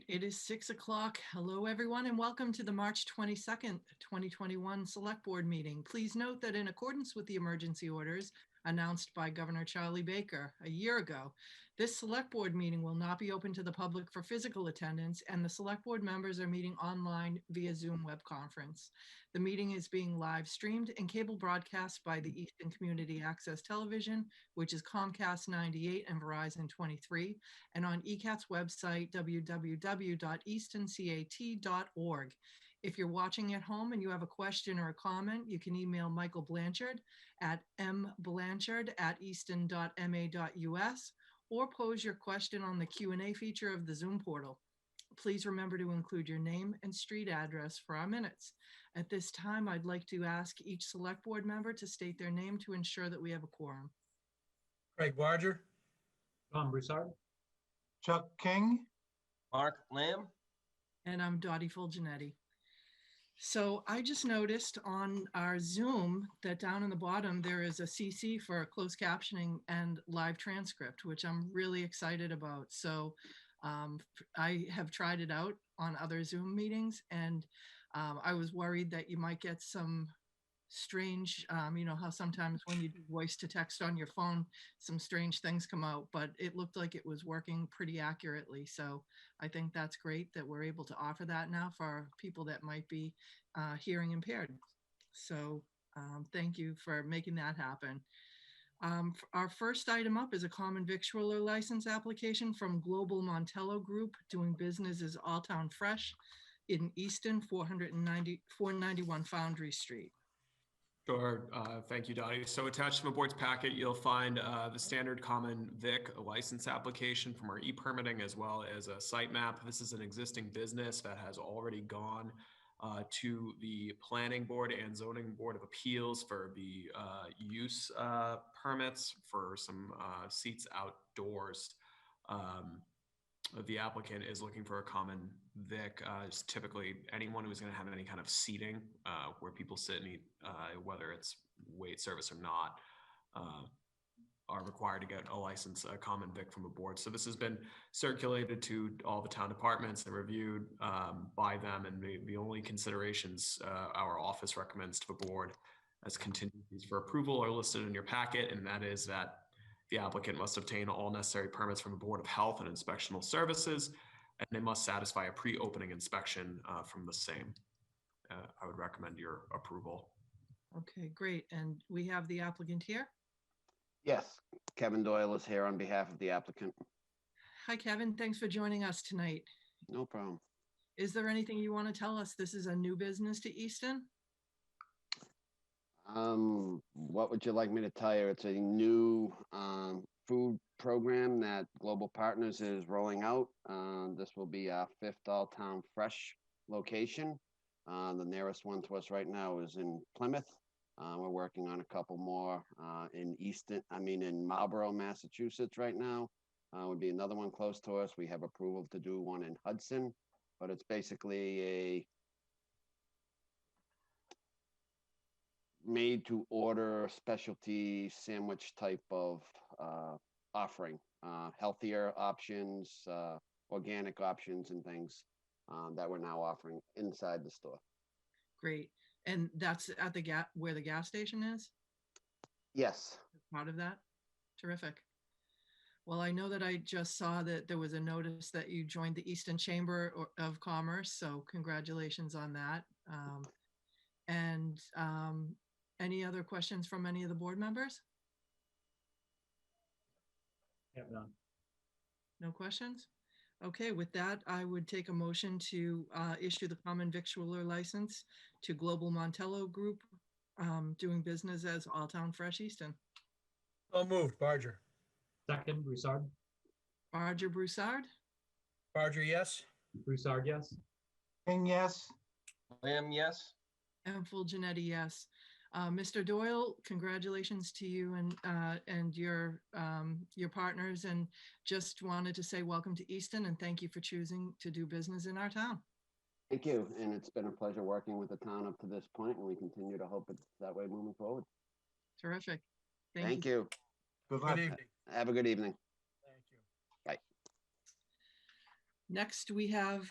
right, it is 6 o'clock. Hello, everyone, and welcome to the March 22nd, 2021 Select Board meeting. Please note that in accordance with the emergency orders announced by Governor Charlie Baker a year ago, this Select Board meeting will not be open to the public for physical attendance, and the Select Board members are meeting online via Zoom web conference. The meeting is being live streamed and cable broadcast by the Easton Community Access Television, which is Comcast 98 and Verizon 23, and on ECAT's website, www.eastoncat.org. If you're watching at home and you have a question or a comment, you can email Michael Blanchard at mblanchard@easton.ma.us or pose your question on the Q&A feature of the Zoom portal. Please remember to include your name and street address for our minutes. At this time, I'd like to ask each Select Board member to state their name to ensure that we have a quorum. Craig Barger. John Broussard. Chuck King. Mark Lamb. And I'm Dottie Fulgenetti. So I just noticed on our Zoom that down in the bottom, there is a CC for closed captioning and live transcript, which I'm really excited about. So I have tried it out on other Zoom meetings, and I was worried that you might get some strange, you know how sometimes when you do voice to text on your phone, some strange things come out, but it looked like it was working pretty accurately. So I think that's great that we're able to offer that now for people that might be hearing impaired. So thank you for making that happen. Our first item up is a common victualler license application from Global Montello Group, doing business as Alltown Fresh in Easton, 491 Foundry Street. Sure. Thank you, Dottie. So attached to the board's packet, you'll find the standard common vic license application from our e-permitting, as well as a site map. This is an existing business that has already gone to the Planning Board and Zoning Board of Appeals for the use permits for some seats outdoors. The applicant is looking for a common vic. It's typically anyone who's going to have any kind of seating where people sit and eat, whether it's wait service or not, are required to get a license, a common vic from a board. So this has been circulated to all the town departments and reviewed by them. And the only considerations our office recommends to the board as contingencies for approval are listed in your packet. And that is that the applicant must obtain all necessary permits from the Board of Health and Inspectional Services, and they must satisfy a pre-opening inspection from the same. I would recommend your approval. Okay, great. And we have the applicant here. Yes, Kevin Doyle is here on behalf of the applicant. Hi, Kevin. Thanks for joining us tonight. No problem. Is there anything you want to tell us? This is a new business to Easton? What would you like me to tell you? It's a new food program that Global Partners is rolling out. This will be our 5th Alltown Fresh location. The nearest one to us right now is in Plymouth. We're working on a couple more in Marlborough, Massachusetts right now. Would be another one close to us. We have approval to do one in Hudson, but it's basically a made to order specialty sandwich type of offering, healthier options, organic options and things that we're now offering inside the store. Great. And that's at the where the gas station is? Yes. Part of that? Terrific. Well, I know that I just saw that there was a notice that you joined the Easton Chamber of Commerce, so congratulations on that. Any other questions from any of the board members? Have none. No questions? Okay, with that, I would take a motion to issue the common victualler license to Global Montello Group, doing business as Alltown Fresh Easton. So moved. Barger. Second, Broussard. Barger, Broussard? Barger, yes. Broussard, yes. King, yes. Lamb, yes. And Fulgenetti, yes. Mr. Doyle, congratulations to you and your partners, and just wanted to say welcome to Easton and thank you for choosing to do business in our town. Thank you. And it's been a pleasure working with the town up to this point, and we continue to hope it's that way moving forward. Terrific. Thank you. Good evening. Have a good evening. Thank you. Bye. Next, we have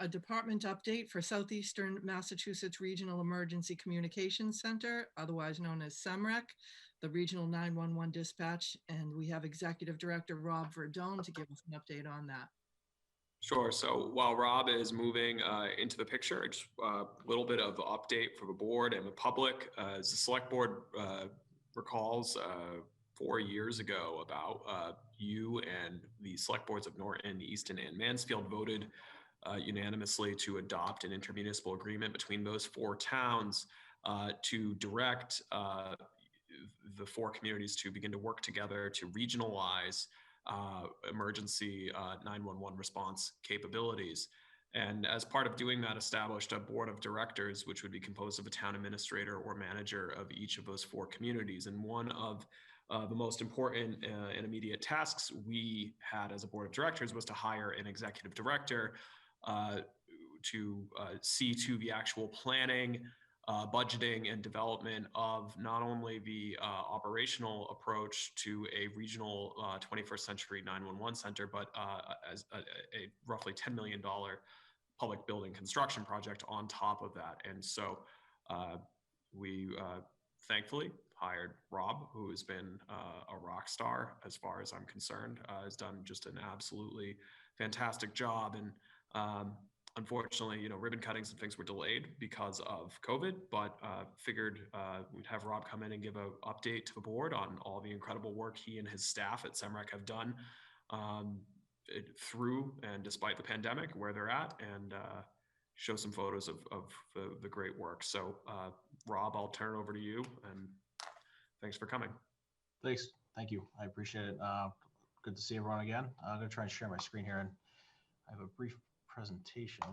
a department update for Southeastern Massachusetts Regional Emergency Communications Center, otherwise known as SEMREC, the Regional 911 Dispatch, and we have Executive Director Rob Verdone to give us an update on that. Sure. So while Rob is moving into the picture, just a little bit of update for the board and the public. As the select board recalls, 4 years ago, about you and the select boards of Norton, Easton, and Mansfield voted unanimously to adopt an intermunicipal agreement between those 4 towns to direct the 4 communities to begin to work together to regionalize emergency 911 response capabilities. And as part of doing that, established a board of directors, which would be composed of a town administrator or manager of each of those 4 communities. And one of the most important and immediate tasks we had as a board of directors was to hire an executive director to see to the actual planning, budgeting, and development of not only the operational approach to a regional 21st century 911 center, but as a roughly $10 million public building construction project on top of that. And so we thankfully hired Rob, who has been a rock star as far as I'm concerned, has done just an absolutely fantastic job. And unfortunately, ribbon cuttings and things were delayed because of COVID, but figured we'd have Rob come in and give an update to the board on all the incredible work he and his staff at SEMREC have done through and despite the pandemic, where they're at, and show some photos of the great work. So Rob, I'll turn it over to you, and thanks for coming. Thanks. Thank you. I appreciate it. Good to see everyone again. I'm going to try and share my screen here, and I have a brief presentation.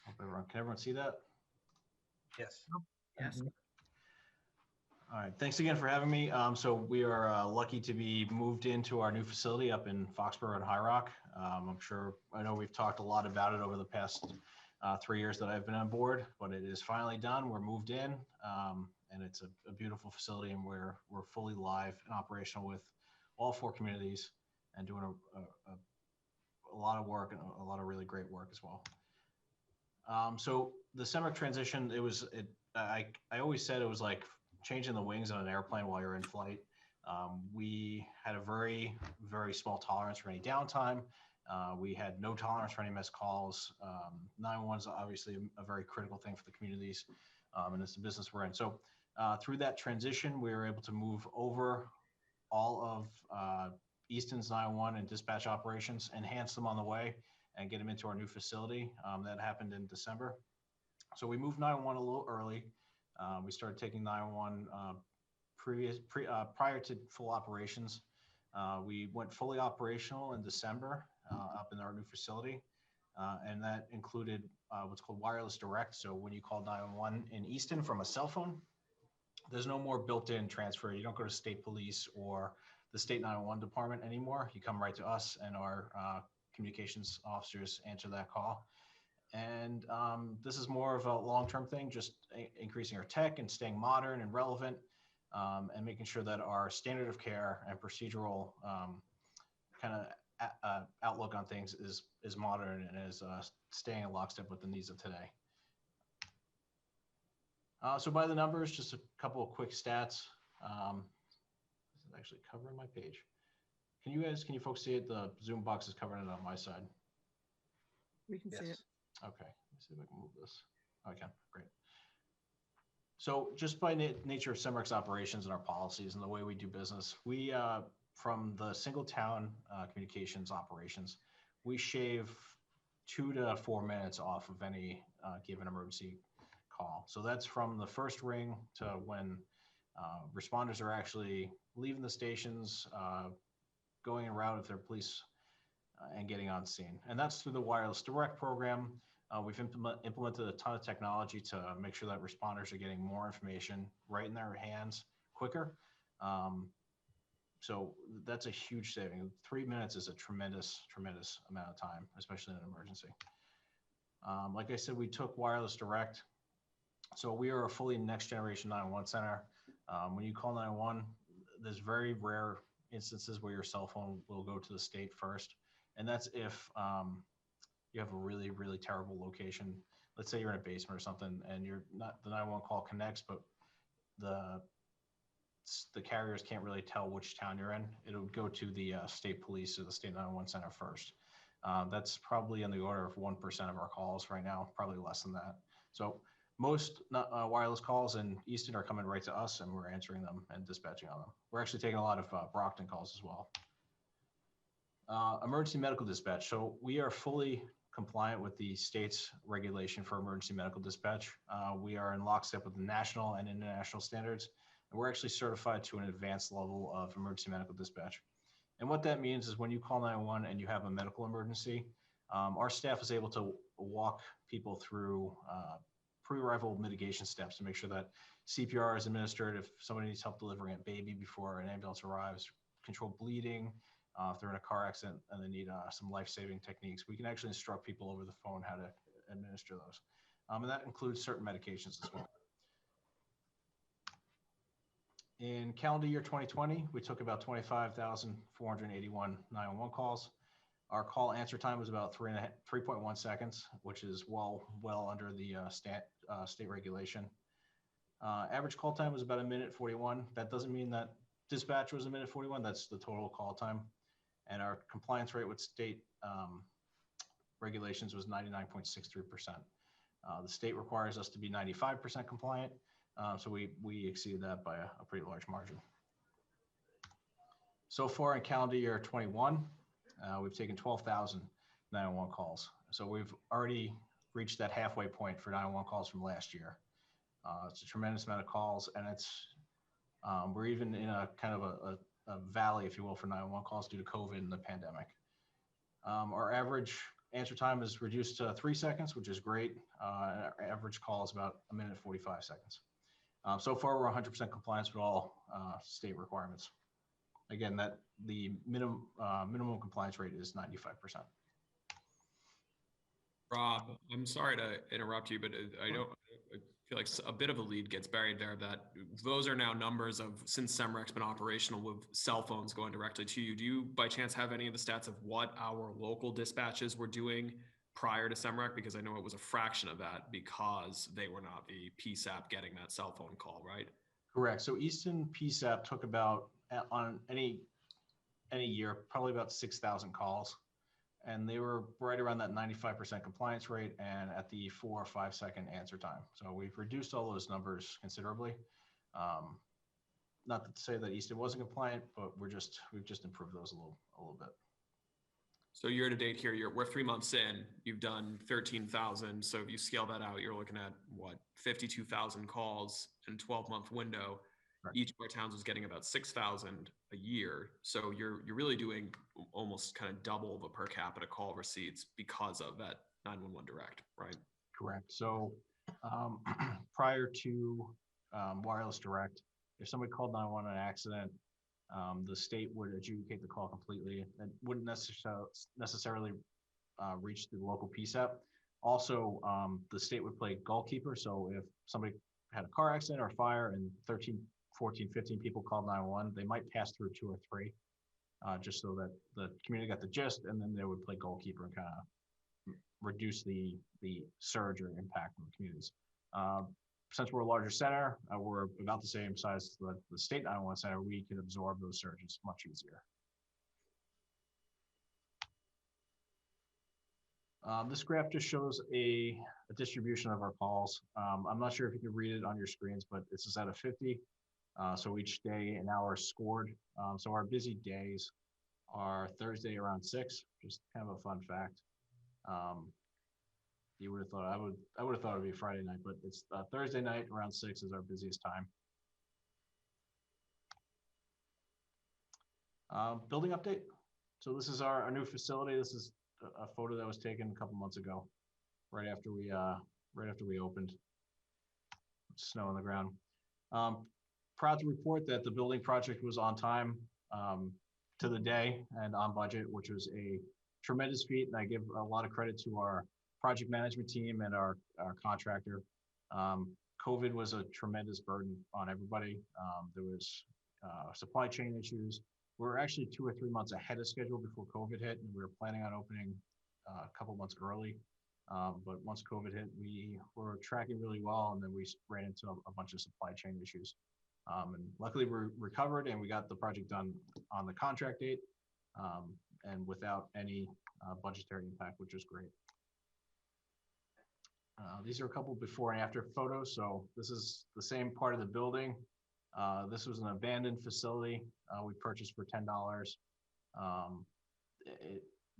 Can everyone see that? Yes. Yes. All right. Thanks again for having me. So we are lucky to be moved into our new facility up in Foxborough and High Rock. I know we've talked a lot about it over the past 3 years that I've been on board, but it is finally done. We're moved in, and it's a beautiful facility, and we're fully live and operational with all 4 communities and doing a lot of work and a lot of really great work as well. So the SEMREC transition, I always said it was like changing the wings on an airplane while you're in flight. We had a very, very small tolerance for any downtime. We had no tolerance for any missed calls. 911 is obviously a very critical thing for the communities, and it's the business we're in. So through that transition, we were able to move over all of Easton's 911 and dispatch operations, enhance them on the way, and get them into our new facility. That happened in December. So we moved 911 a little early. We started taking 911 prior to full operations. We went fully operational in December up in our new facility, and that included what's called wireless direct. So when you call 911 in Easton from a cell phone, there's no more built-in transfer. You don't go to state police or the state 911 department anymore. You come right to us, and our communications officers answer that call. And this is more of a long-term thing, just increasing our tech and staying modern and relevant, and making sure that our standard of care and procedural kind of outlook on things is modern and is staying in lockstep with the needs of today. So by the numbers, just a couple of quick stats. This is actually covering my page. Can you folks see it? The Zoom box is covering it on my side. We can see it. Okay, let's see if I can move this. I can, great. So just by nature of SEMREC's operations and our policies and the way we do business, we, from the single town communications operations, we shave 2 to 4 minutes off of any given emergency call. So that's from the first ring to when responders are actually leaving the stations, going en route if they're police, and getting on scene. And that's through the wireless direct program. We've implemented a ton of technology to make sure that responders are getting more information right in their hands quicker. So that's a huge saving. 3 minutes is a tremendous, tremendous amount of time, especially in an emergency. Like I said, we took wireless direct. So we are a fully next generation 911 center. When you call 911, there's very rare instances where your cell phone will go to the state first. And that's if you have a really, really terrible location. Let's say you're in a basement or something and you're not, the 911 call connects, but the carriers can't really tell which town you're in. It'll go to the state police or the state 911 center first. That's probably in the order of 1% of our calls right now, probably less than that. So most wireless calls in Easton are coming right to us, and we're answering them and dispatching on them. We're actually taking a lot of Brockton calls as well. Emergency medical dispatch. So we are fully compliant with the state's regulation for emergency medical dispatch. We are in lockstep with the national and international standards, and we're actually certified to an advanced level of emergency medical dispatch. And what that means is when you call 911 and you have a medical emergency, our staff is able to walk people through pre-arrival mitigation steps to make sure that CPR is administered if somebody needs help delivering a baby before an ambulance arrives, control bleeding, if they're in a car accident and they need some life-saving techniques. We can actually instruct people over the phone how to administer those. And that includes certain medications as well. In calendar year 2020, we took about 25,481 911 calls. Our call answer time was about 3.1 seconds, which is well under the state regulation. Average call time was about 1:41. That doesn't mean that dispatch was 1:41. That's the total call time. And our compliance rate with state regulations was 99.63%. The state requires us to be 95% compliant. So we exceeded that by a pretty large margin. So far in calendar year 21, we've taken 12,000 911 calls. So we've already reached that halfway point for 911 calls from last year. It's a tremendous amount of calls, and we're even in a kind of a valley, if you will, for 911 calls due to COVID and the pandemic. Our average answer time is reduced to 3 seconds, which is great. Our average call is about 1:45 seconds. So far, we're 100% compliance with all state requirements. Again, the minimum compliance rate is 95%. Rob, I'm sorry to interrupt you, but I feel like a bit of a lead gets buried there, that those are now numbers of, since SEMREC's been operational, with cell phones going directly to you. Do you by chance have any of the stats of what our local dispatches were doing prior to SEMREC? Because I know it was a fraction of that because they were not the PSAP getting that cell phone call, right? Correct. So Easton PSAP took about, on any year, probably about 6,000 calls. And they were right around that 95% compliance rate and at the 4 or 5 second answer time. So we've reduced all those numbers considerably. Not to say that Easton wasn't compliant, but we've just improved those a little bit. So year to date here, we're 3 months in, you've done 13,000. So if you scale that out, you're looking at what, 52,000 calls in a 12-month window. Right. Each of our towns is getting about 6,000 a year. So you're really doing almost kind of double the per capita call receipts because of that 911 direct, right? Correct. So prior to wireless direct, if somebody called 911 on an accident, the state would adjudicate the call completely and wouldn't necessarily reach the local PSAP. Also, the state would play goalkeeper. So if somebody had a car accident or fire and 14, 15 people called 911, they might pass through 2 or 3, just so that the community got the gist, and then they would play goalkeeper and kind of reduce the surge or impact on the communities. Since we're a larger center, we're about the same size as the state 911 center, we can absorb those surges much easier. This graph just shows a distribution of our calls. I'm not sure if you can read it on your screens, but this is out of 50. So each day an hour is scored. So our busy days are Thursday around 6, just kind of a fun fact. You would have thought, I would have thought it'd be Friday night, but it's Thursday night around 6 is our busiest time. Building update. So this is our new facility. This is a photo that was taken a couple months ago, right after we opened. Snow on the ground. Proud to report that the building project was on time, to the day, and on budget, which was a tremendous feat. And I give a lot of credit to our project management team and our contractor. COVID was a tremendous burden on everybody. There was supply chain issues. we're actually 2 or 3 months ahead of schedule before COVID hit, and we were planning on opening a couple months early. But once COVID hit, we were tracking really well, and then we ran into a bunch of supply chain issues. And luckily we recovered and we got the project done on the contract date, and without any budgetary impact, which was great. These are a couple before and after photos. So this is the same part of the building. This was an abandoned facility we purchased for $10.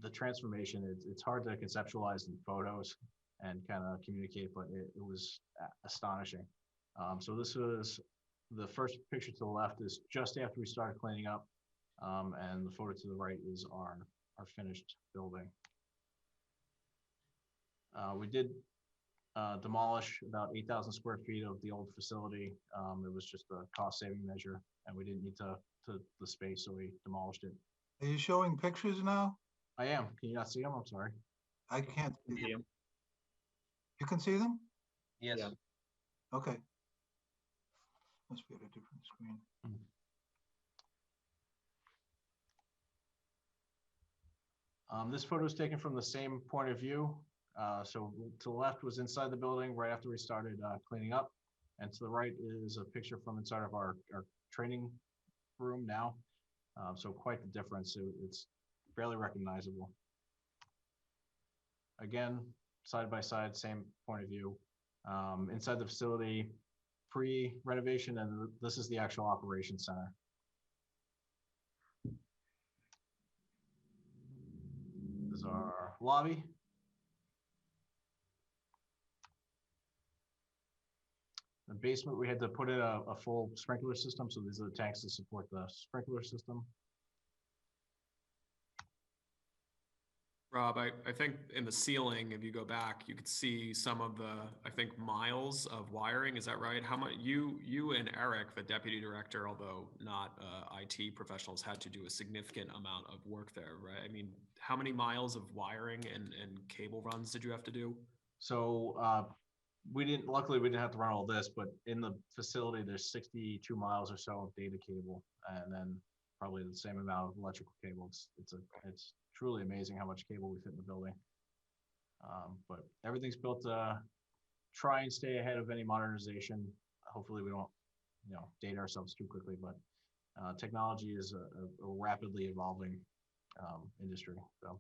The transformation, it's hard to conceptualize in photos and kind of communicate, but it was astonishing. So this was the first picture to the left is just after we started cleaning up, and the photo to the right is our finished building. We did demolish about 8,000 square feet of the old facility. It was just a cost-saving measure, and we didn't need the space, so we demolished it. Are you showing pictures now? I am. Can you not see them? I'm sorry. I can't see them. You can see them? Yes. Yeah. Okay. Must be at a different screen. This photo is taken from the same point of view. So to the left was inside the building right after we started cleaning up. And to the right is a picture from inside of our training room now. So quite the difference. It's barely recognizable. Again, side by side, same point of view. Inside the facility, pre-renovation, and this is the actual operations center. This is our lobby. The basement, we had to put in a full sprinkler system, so these are the tanks to support the sprinkler system. Rob, I think in the ceiling, if you go back, you could see some of the, I think, miles of wiring. Is that right? How much you and Eric, the deputy director, although not IT professionals, had to do a significant amount of work there, right? I mean, how many miles of wiring and cable runs did you have to do? So luckily we didn't have to run all this, but in the facility, there's 62 miles or so of data cable, and then probably the same amount of electrical cable. It's truly amazing how much cable we fit in the building. But everything's built to try and stay ahead of any modernization. Hopefully we don't, date ourselves too quickly, but technology is a rapidly evolving industry. So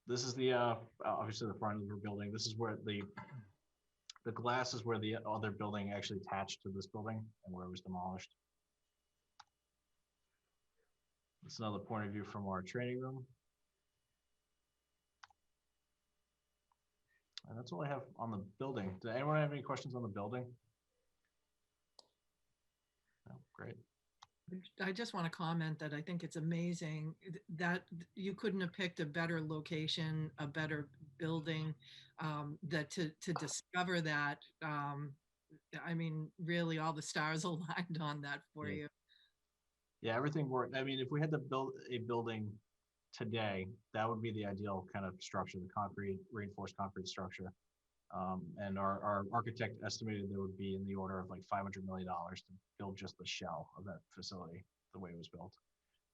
this is the obviously the front of the building. This is where the glass is where the other building actually attached to this building and where it was demolished. It's another point of view from our training room. And that's all I have on the building. Does anyone have any questions on the building? No, great. I just want to comment that I think it's amazing that you couldn't have picked a better location, a better building, that to discover that, I mean, really all the stars aligned on that for you. Yeah, everything worked. I mean, if we had to build a building today, that would be the ideal kind of structure, the concrete, reinforced concrete structure. And our architect estimated there would be in the order of like $500 million to build just the shell of that facility, the way it was built.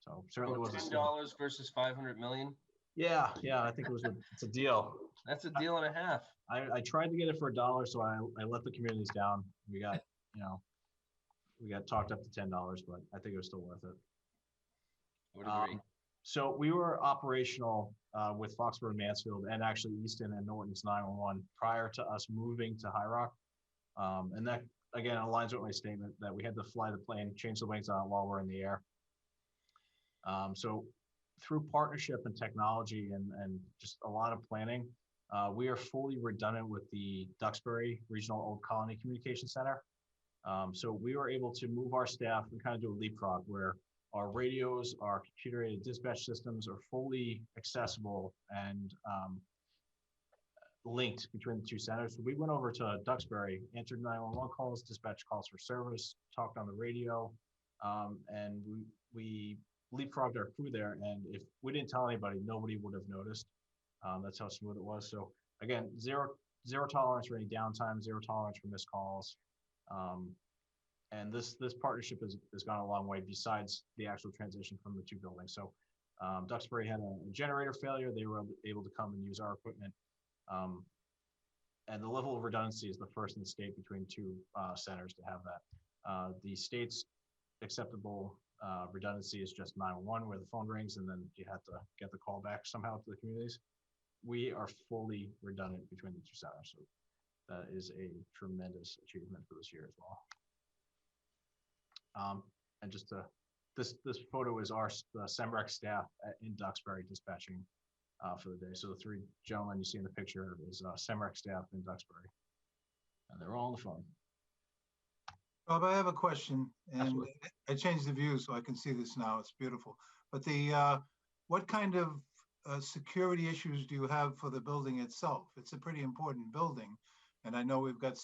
So certainly was $10 versus 500 million. Yeah, I think it's a deal. That's a deal and a half. I tried to get it for $1, so I let the communities down. We got, we got talked up to $10, but I think it was still worth it. I would agree. So we were operational with Foxborough and Mansfield, and actually Easton and Norton's 911 prior to us moving to High Rock. And that, again, aligns with my statement that we had to fly the plane, change the wings on it while we're in the air. So through partnership and technology and just a lot of planning, we are fully redundant with the Duxbury Regional Old Colony Communication Center. So we were able to move our staff and kind of do a leapfrog where our radios, our computer-aided dispatch systems are fully accessible and linked between the two centers. So we went over to Duxbury, answered 911 calls, dispatch calls for service, talked on the radio, and we leapfrogged our crew there. And if we didn't tell anybody, nobody would have noticed. That's how smooth it was. So again, zero tolerance for any downtime, zero tolerance for missed calls. And this partnership has gone a long way besides the actual transition from the two buildings. So Duxbury had a generator failure. They were able to come and use our equipment. And the level of redundancy is the first in the state between two centers to have that. The state's acceptable redundancy is just 911 where the phone rings and then you have to get the call back somehow to the communities. We are fully redundant between the two centers. So that is a tremendous achievement for this year as well. And just to, this photo is our SEMREC staff in Duxbury dispatching for the day. So the three gentlemen you see in the picture is SEMREC staff in Duxbury. And they're all on the phone. Bob, I have a question, and Absolutely. I changed the view so I can see this now. It's beautiful. But the what kind of security issues do you have for the building itself? It's a pretty important building, and I know we've got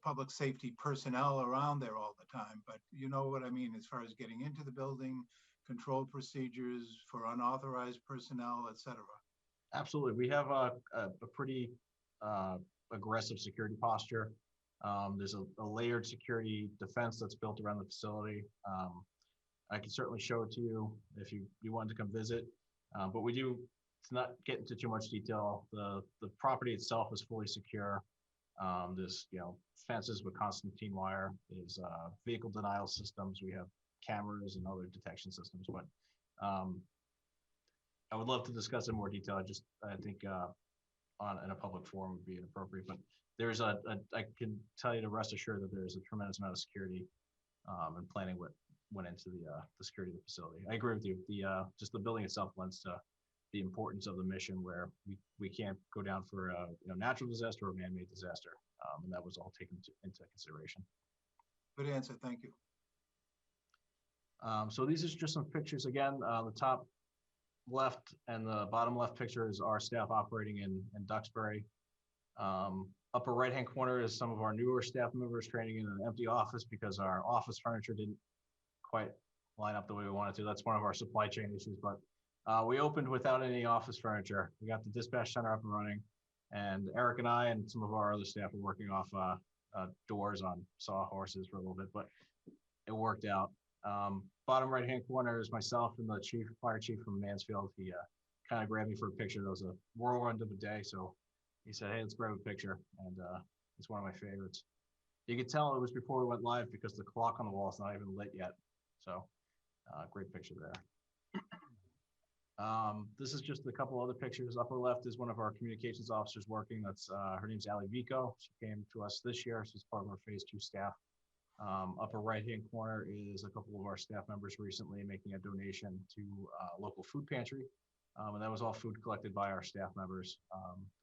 public safety personnel around there all the time. But you know what I mean as far as getting into the building, control procedures for unauthorized personnel, et cetera. Absolutely. We have a pretty aggressive security posture. There's a layered security defense that's built around the facility. I can certainly show it to you if you wanted to come visit. But we do, to not get into too much detail, the property itself is fully secure. There's fences with Constantine wire. There's vehicle denial systems. We have cameras and other detection systems. But I would love to discuss in more detail. I think in a public forum would be inappropriate. But there's I can tell you to rest assured that there's a tremendous amount of security and planning what went into the security of the facility. I agree with you. Just the building itself lends to the importance of the mission, where we can't go down for a natural disaster or a man-made disaster, and that was all taken into consideration. Good answer. Thank you. So these are just some pictures again. The top left and the bottom left picture is our staff operating in Duxbury. Upper right-hand corner is some of our newer staff members training in an empty office because our office furniture didn't quite line up the way we wanted to. That's one of our supply chain issues, but we opened without any office furniture. We got the dispatch center up and running, and Eric and I and some of our other staff were working off doors on sawhorses for a little bit, but it worked out. Bottom right-hand corner is myself and the fire chief from Mansfield. He kind of grabbed me for a picture. That was a whirlwind of a day, so he said, "Hey, let's grab a picture," and it's one of my favorites. You could tell it was before we went live because the clock on the wall is not even lit yet. So great picture there. This is just a couple other pictures. Upper left is one of our communications officers working. That's her name's Ali Vico. She came to us this year. She's part of our phase 2 staff. Upper right-hand corner is a couple of our staff members recently making a donation to a local food pantry. And that was all food collected by our staff members.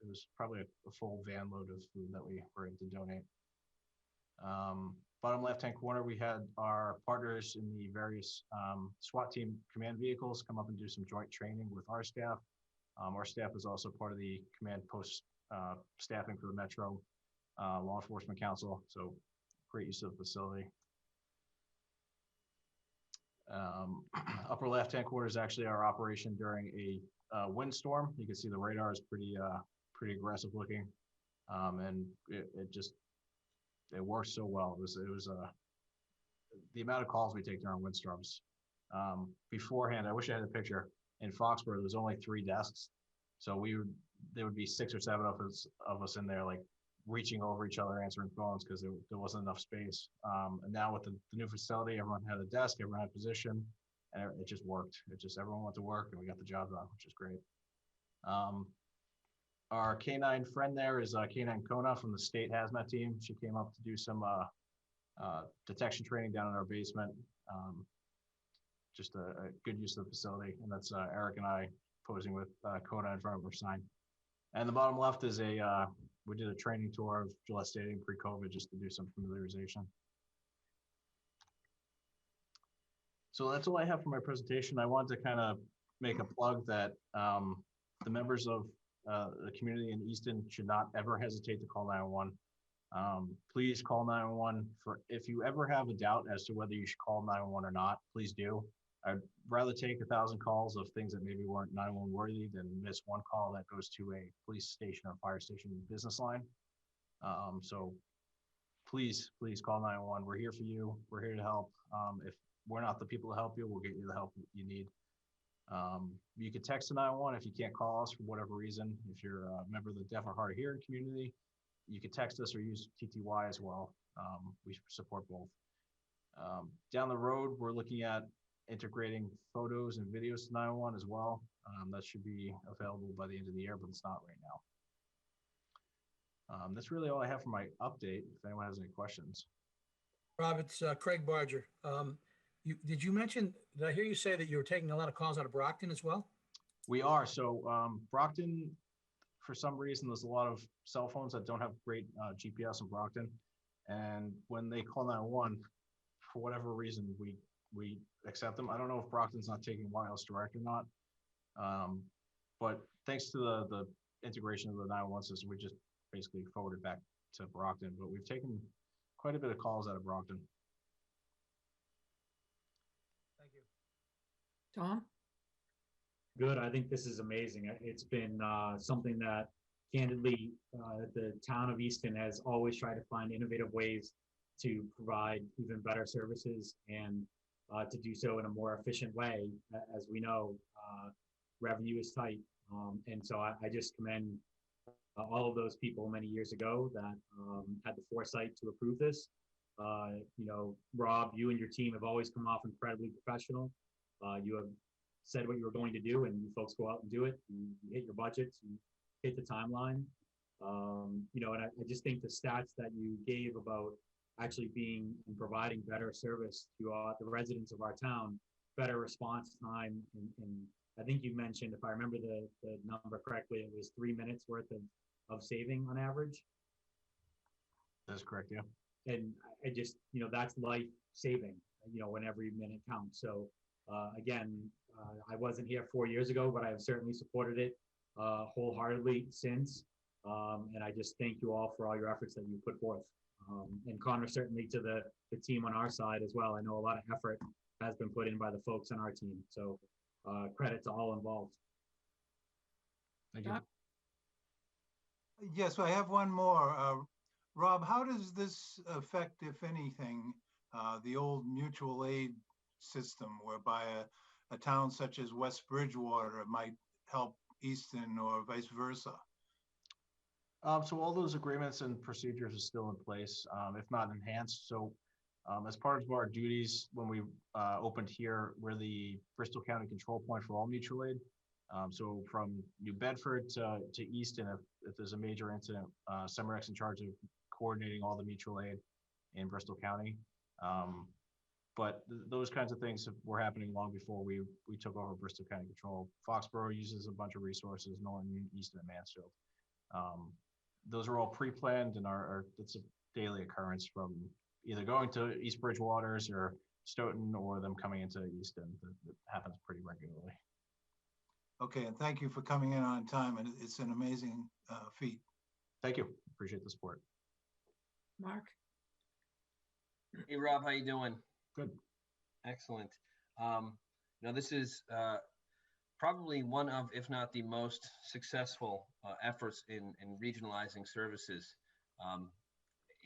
It was probably a full van load of food that we were able to donate. Bottom left-hand corner, we had our partners in the various SWAT team command vehicles come up and do some joint training with our staff. Our staff is also part of the command post staffing for the Metro Law Enforcement Council. So great use of the facility. Upper left-hand corner is actually our operation during a windstorm. You can see the radar is pretty aggressive looking, and it worked so well. It was the amount of calls we take during windstorms. Beforehand, I wish I had a picture. In Foxborough, there was only 3 desks, so there would be 6 or 7 of us in there, like reaching over each other, answering phones because there wasn't enough space. And now with the new facility, everyone had a desk, everyone had a position, and it just worked. Everyone went to work and we got the job done, which is great. Our K9 friend there is K9 Kona from the state hazmat team. She came up to do some detection training down in our basement. Just a good use of the facility. And that's Eric and I posing with Kona in front of our sign. And the bottom left is we did a training tour of Gillette Stadium pre-COVID just to do some familiarization. So that's all I have for my presentation. I wanted to kind of make a plug that the members of the community in Easton should not ever hesitate to call 911. Please call 911 if you ever have a doubt as to whether you should call 911 or not, please do. I'd rather take 1,000 calls of things that maybe weren't 911 worthy than miss one call that goes to a police station or fire station business line. So please call 911. We're here for you. We're here to help. If we're not the people to help you, we'll get you the help you need. You can text to 911 if you can't call us for whatever reason. If you're a member of the deaf or hard of hearing community, you can text us or use TTY as well. We support both. Down the road, we're looking at integrating photos and videos to 911 as well. That should be available by the end of the year, but it's not right now. That's really all I have for my update. If anyone has any questions. Rob, it's Craig Barger. Did you mention, did I hear you say that you were taking a lot of calls out of Brockton as well? We are. So Brockton, for some reason, there's a lot of cell phones that don't have great GPS in Brockton. And when they call 911, for whatever reason, we accept them. I don't know if Brockton's not taking wireless direct or not. But thanks to the integration of the 911 system, we just basically forwarded back to Brockton. But we've taken quite a bit of calls out of Brockton. Thank you. Tom? Good. I think this is amazing. It's been something that candidly the town of Easton has always tried to find innovative ways to provide even better services and to do so in a more efficient way. As we know, revenue is tight. And so I just commend all of those people many years ago that had the foresight to approve this. You know, Rob, you and your team have always come off incredibly professional. You have said what you were going to do, and you folks go out and do it. You hit your budgets, you hit the timeline. You know, and I just think the stats that you gave about actually being and providing better service to the residents of our town, better response time, and I think you mentioned, if I remember the number correctly, it was 3 minutes worth of saving on average. That's correct, yeah. And I just, you know, that's life saving, you know, when every minute counts. So again, I wasn't here 4 years ago, but I have certainly supported it wholeheartedly since. And I just thank you all for all your efforts that you put forth. And Connor, certainly to the team on our side as well. I know a lot of effort has been put in by the folks on our team. So credit to all involved. Thank you. Yes, I have one more. Rob, how does this affect, if anything, the old mutual aid system whereby a town such as West Bridgewater might help Easton or vice versa? So all those agreements and procedures are still in place, if not enhanced. So as part of our duties, when we opened here, we're the Bristol County control point for all mutual aid. So from New Bedford to Easton, if there's a major incident, Cemerex's in charge of coordinating all the mutual aid in Bristol County. But those kinds of things were happening long before we took over Bristol County control. Foxborough uses a bunch of resources, Norton, Easton, and Mansfield. Those are all pre-planned and it's a daily occurrence from either going to East Bridgewaters or Stoughton or them coming into Easton. It happens pretty regularly. Okay, and thank you for coming in on time, and it's an amazing feat. Thank you. Appreciate the support. Mark? Hey, Rob, how you doing? Good. Excellent. Now, this is probably one of, if not the most successful efforts in regionalizing services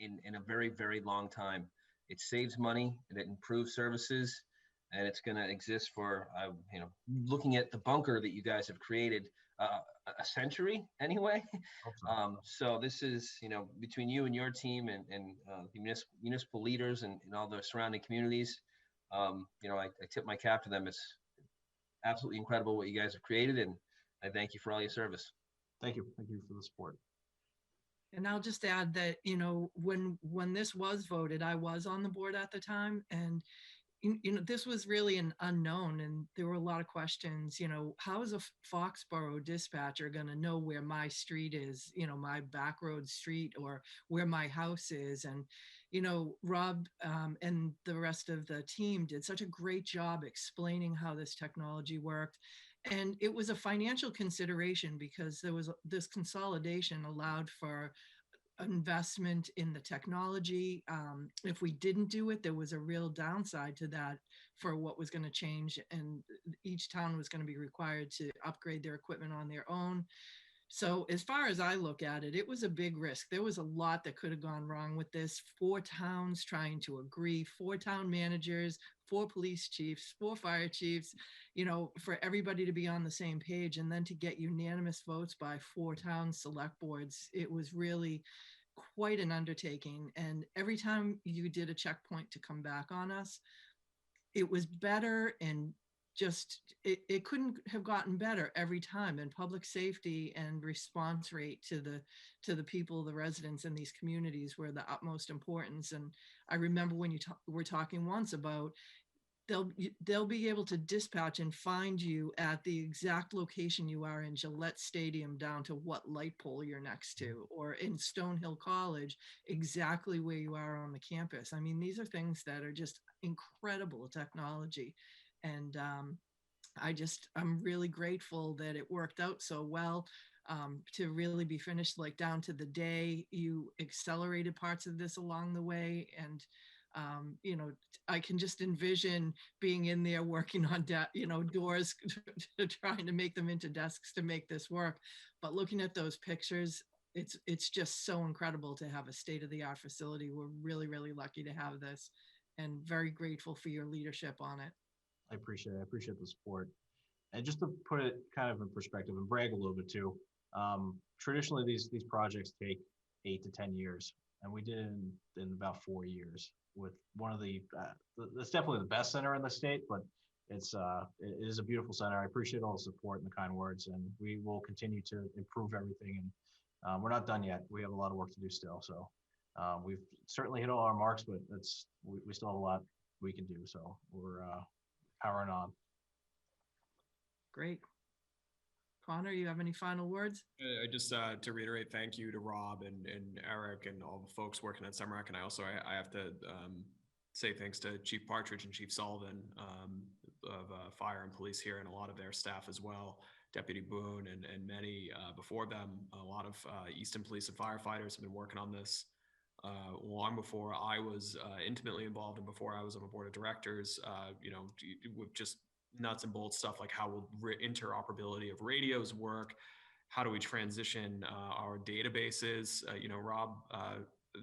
in a very, very long time. It saves money and it improves services, and it's going to exist for, you know, looking at the bunker that you guys have created, a century anyway. So this is, you know, between you and your team and the municipal leaders and all the surrounding communities, you know, I tip my cap to them. It's absolutely incredible what you guys have created, and I thank you for all your service. Thank you. Thank you for the support. And I'll just add that, you know, when this was voted, I was on the board at the time, and you know, this was really an unknown, and there were a lot of questions. You know, how is a Foxborough dispatcher going to know where my street is, you know, my back road street, or where my house is? And, you know, Rob and the rest of the team did such a great job explaining how this technology worked. And it was a financial consideration because there was this consolidation allowed for investment in the technology. If we didn't do it, there was a real downside to that for what was going to change, and each town was going to be required to upgrade their equipment on their own. So as far as I look at it, it was a big risk. There was a lot that could have gone wrong with this. 4 towns trying to agree, 4 town managers, 4 police chiefs, 4 fire chiefs, for everybody to be on the same page, and then to get unanimous votes by 4 town select boards. It was really quite an undertaking. And every time you did a checkpoint to come back on us, it was better, and just it couldn't have gotten better every time. And public safety and response rate to the people, the residents in these communities, were the utmost importance. And I remember when you were talking once about they'll be able to dispatch and find you at the exact location you are in Gillette Stadium, down to what light pole you're next to, or in Stonehill College, exactly where you are on the campus. I mean, these are things that are just incredible technology. And I'm really grateful that it worked out so well, to really be finished, like down to the day. You accelerated parts of this along the way. And I can just envision being in there working on doors, trying to make them into desks to make this work. But looking at those pictures, it's just so incredible to have a state-of-the-art facility. We're really, really lucky to have this, and very grateful for your leadership on it. I appreciate it. I appreciate the support. And just to put it kind of in perspective and brag a little bit too, traditionally these projects take 8 to 10 years, and we did it in about 4 years with one of that's definitely the best center in the state, but it is a beautiful center. I appreciate all the support and the kind words, and we will continue to improve everything. And we're not done yet. We have a lot of work to do still. So we've certainly hit all our marks, but we still have a lot we can do. So we're powering on. Great. Connor, you have any final words? I just to reiterate, thank you to Rob and Eric and all the folks working at SEMRAC. And I have to say thanks to Chief Partridge and Chief Sullivan of fire and police here, and a lot of their staff as well. Deputy Boone and many before them. A lot of Easton police and firefighters have been working on this long before I was intimately involved, and before I was on the board of directors. With just nuts and bolts stuff like how will interoperability of radios work, how do we transition our databases. Rob,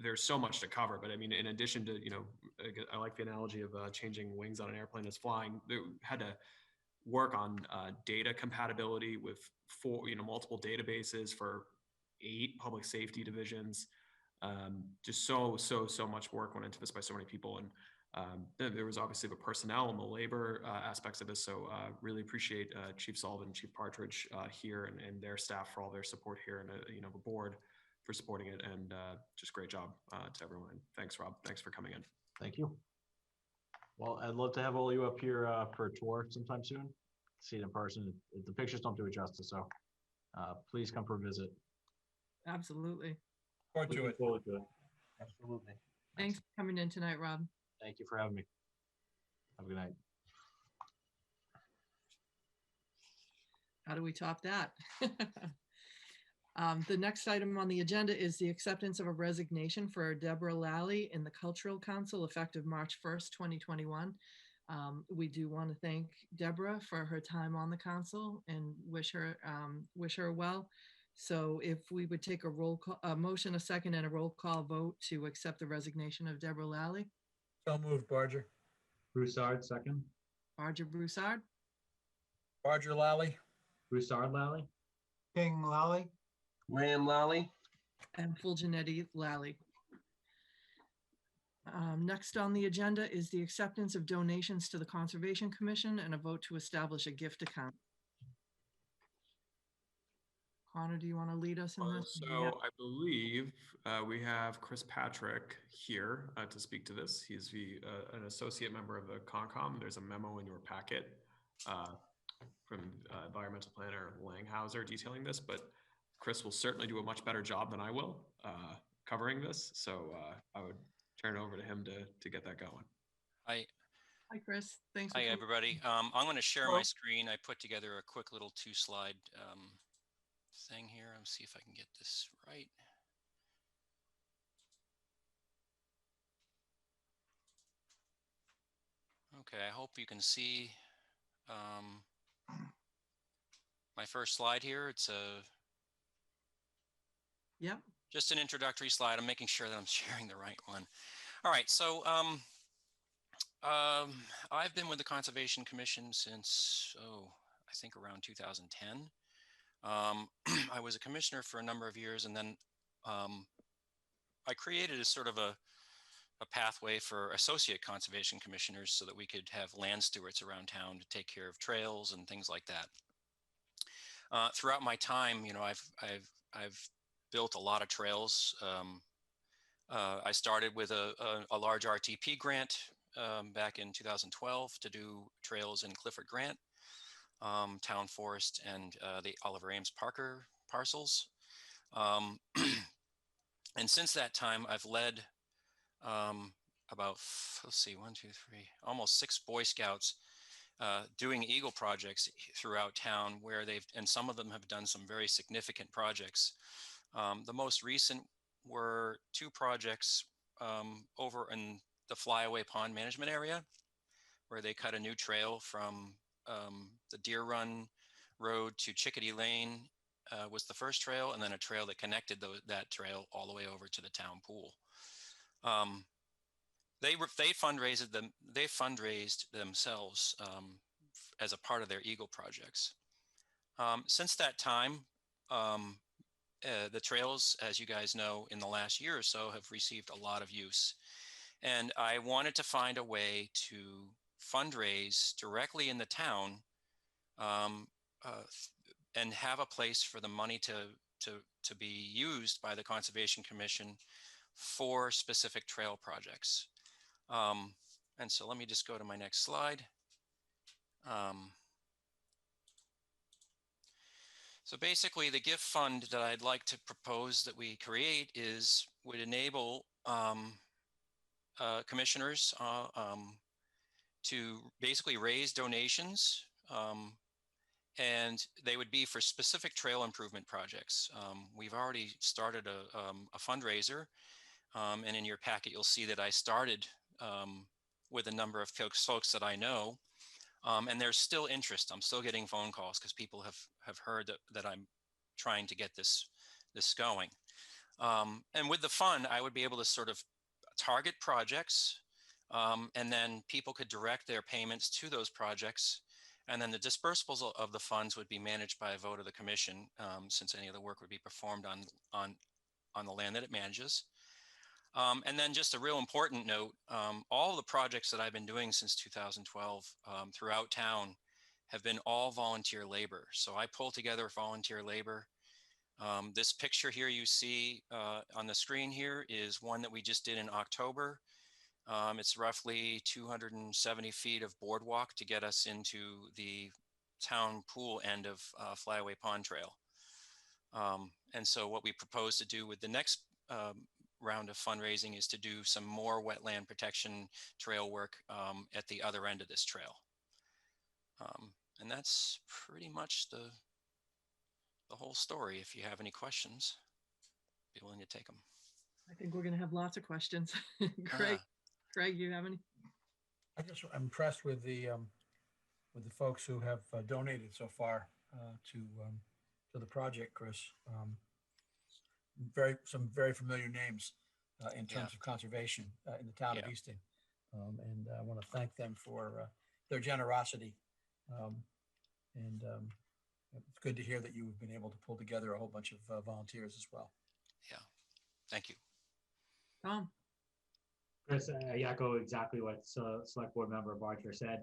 there's so much to cover, but I mean, in addition to, I like the analogy of changing wings on an airplane that's flying. They had to work on data compatibility with multiple databases for 8 public safety divisions. Just so much work went into this by so many people. And there was obviously the personnel and the labor aspects of this. So really appreciate Chief Sullivan, Chief Partridge here, and their staff for all their support here, and the board for supporting it. And just great job to everyone. Thanks, Rob. Thanks for coming in. Thank you. Well, I'd love to have all you up here for a tour sometime soon. See it in person. The pictures don't do it justice, so please come for a visit. Absolutely. Forward to it. Absolutely. Thanks for coming in tonight, Rob. Thank you for having me. Have a good night. How do we top that? The next item on the agenda is the acceptance of a resignation for Deborah Lally in the Cultural Council effective March 1st, 2021. We do want to thank Deborah for her time on the council and wish her well. So if we would take a motion, a second, and a roll call vote to accept the resignation of Deborah Lally. So moved, Barger. Broussard, second. Barger Broussard. Barger Lally. Broussard, Lally. King Lally. Lamb Lally. And Fulgenetti Lally. Next on the agenda is the acceptance of donations to the Conservation Commission and a vote to establish a gift account. Connor, do you want to lead us in this? So I believe we have Chris Patrick here to speak to this. He's an associate member of the CONCOM. There's a memo in your packet from environmental planner Langhauser detailing this, but Chris will certainly do a much better job than I will covering this. So I would turn it over to him to get that going. Hi, Chris. Thanks. Hi, everybody. I'm going to share my screen. I put together a quick little 2-slide thing here. Let's see if I can get this right. Okay, I hope you can see my first slide here. It's a Yep. Just an introductory slide. I'm making sure that I'm sharing the right one. All right, so I've been with the Conservation Commission since, I think around 2010. I was a commissioner for a number of years, and then I created a sort of a pathway for associate conservation commissioners so that we could have land stewards around town to take care of trails and things like that. Throughout my time, you know, I've built a lot of trails. I started with a large RTP grant back in 2012 to do trails in Clifford Grant, Town Forest, and the Oliver Ames Parker parcels. And since that time, I've led about, let's see, 1, 2, 3, almost 6 Boy Scouts doing Eagle projects throughout town, where and some of them have done some very significant projects. The most recent were 2 projects over in the Flyaway Pond Management Area, where they cut a new trail from the Deer Run Road to Chickadee Lane was the first trail, and then a trail that connected that trail all the way over to the town pool. They fundraised themselves as a part of their Eagle projects. Since that time, the trails, as you guys know, in the last year or so have received a lot of use. And I wanted to find a way to fundraise directly in the town and have a place for the money to be used by the Conservation Commission for specific trail projects. And so let me just go to my next slide. So basically, the gift fund that I'd like to propose that we create would enable commissioners to basically raise donations, and they would be for specific trail improvement projects. We've already started a fundraiser, and in your packet, you'll see that I started with a number of folks that I know. And there's still interest. I'm still getting phone calls because people have heard that I'm trying to get this going. And with the fund, I would be able to sort of target projects, and then people could direct their payments to those projects. And then the disbursables of the funds would be managed by a vote of the commission, since any of the work would be performed on the land that it manages. And then just a real important note, all the projects that I've been doing since 2012 throughout town have been all volunteer labor. So I pull together volunteer labor. This picture here you see on the screen here is one that we just did in October. It's roughly 270 feet of boardwalk to get us into the town pool end of Flyaway Pond Trail. And so what we propose to do with the next round of fundraising is to do some more wetland protection trail work at the other end of this trail. And that's pretty much the whole story. If you have any questions, be willing to take them. I think we're going to have lots of questions. Craig, you have any? I'm impressed with the folks who have donated so far to the project, Chris. Some very familiar names in terms of conservation in the town of Easton, and I want to thank them for their generosity. And it's good to hear that you've been able to pull together a whole bunch of volunteers as well. Yeah, thank you. Tom. Chris, I echo exactly what Select Board Member Barger said.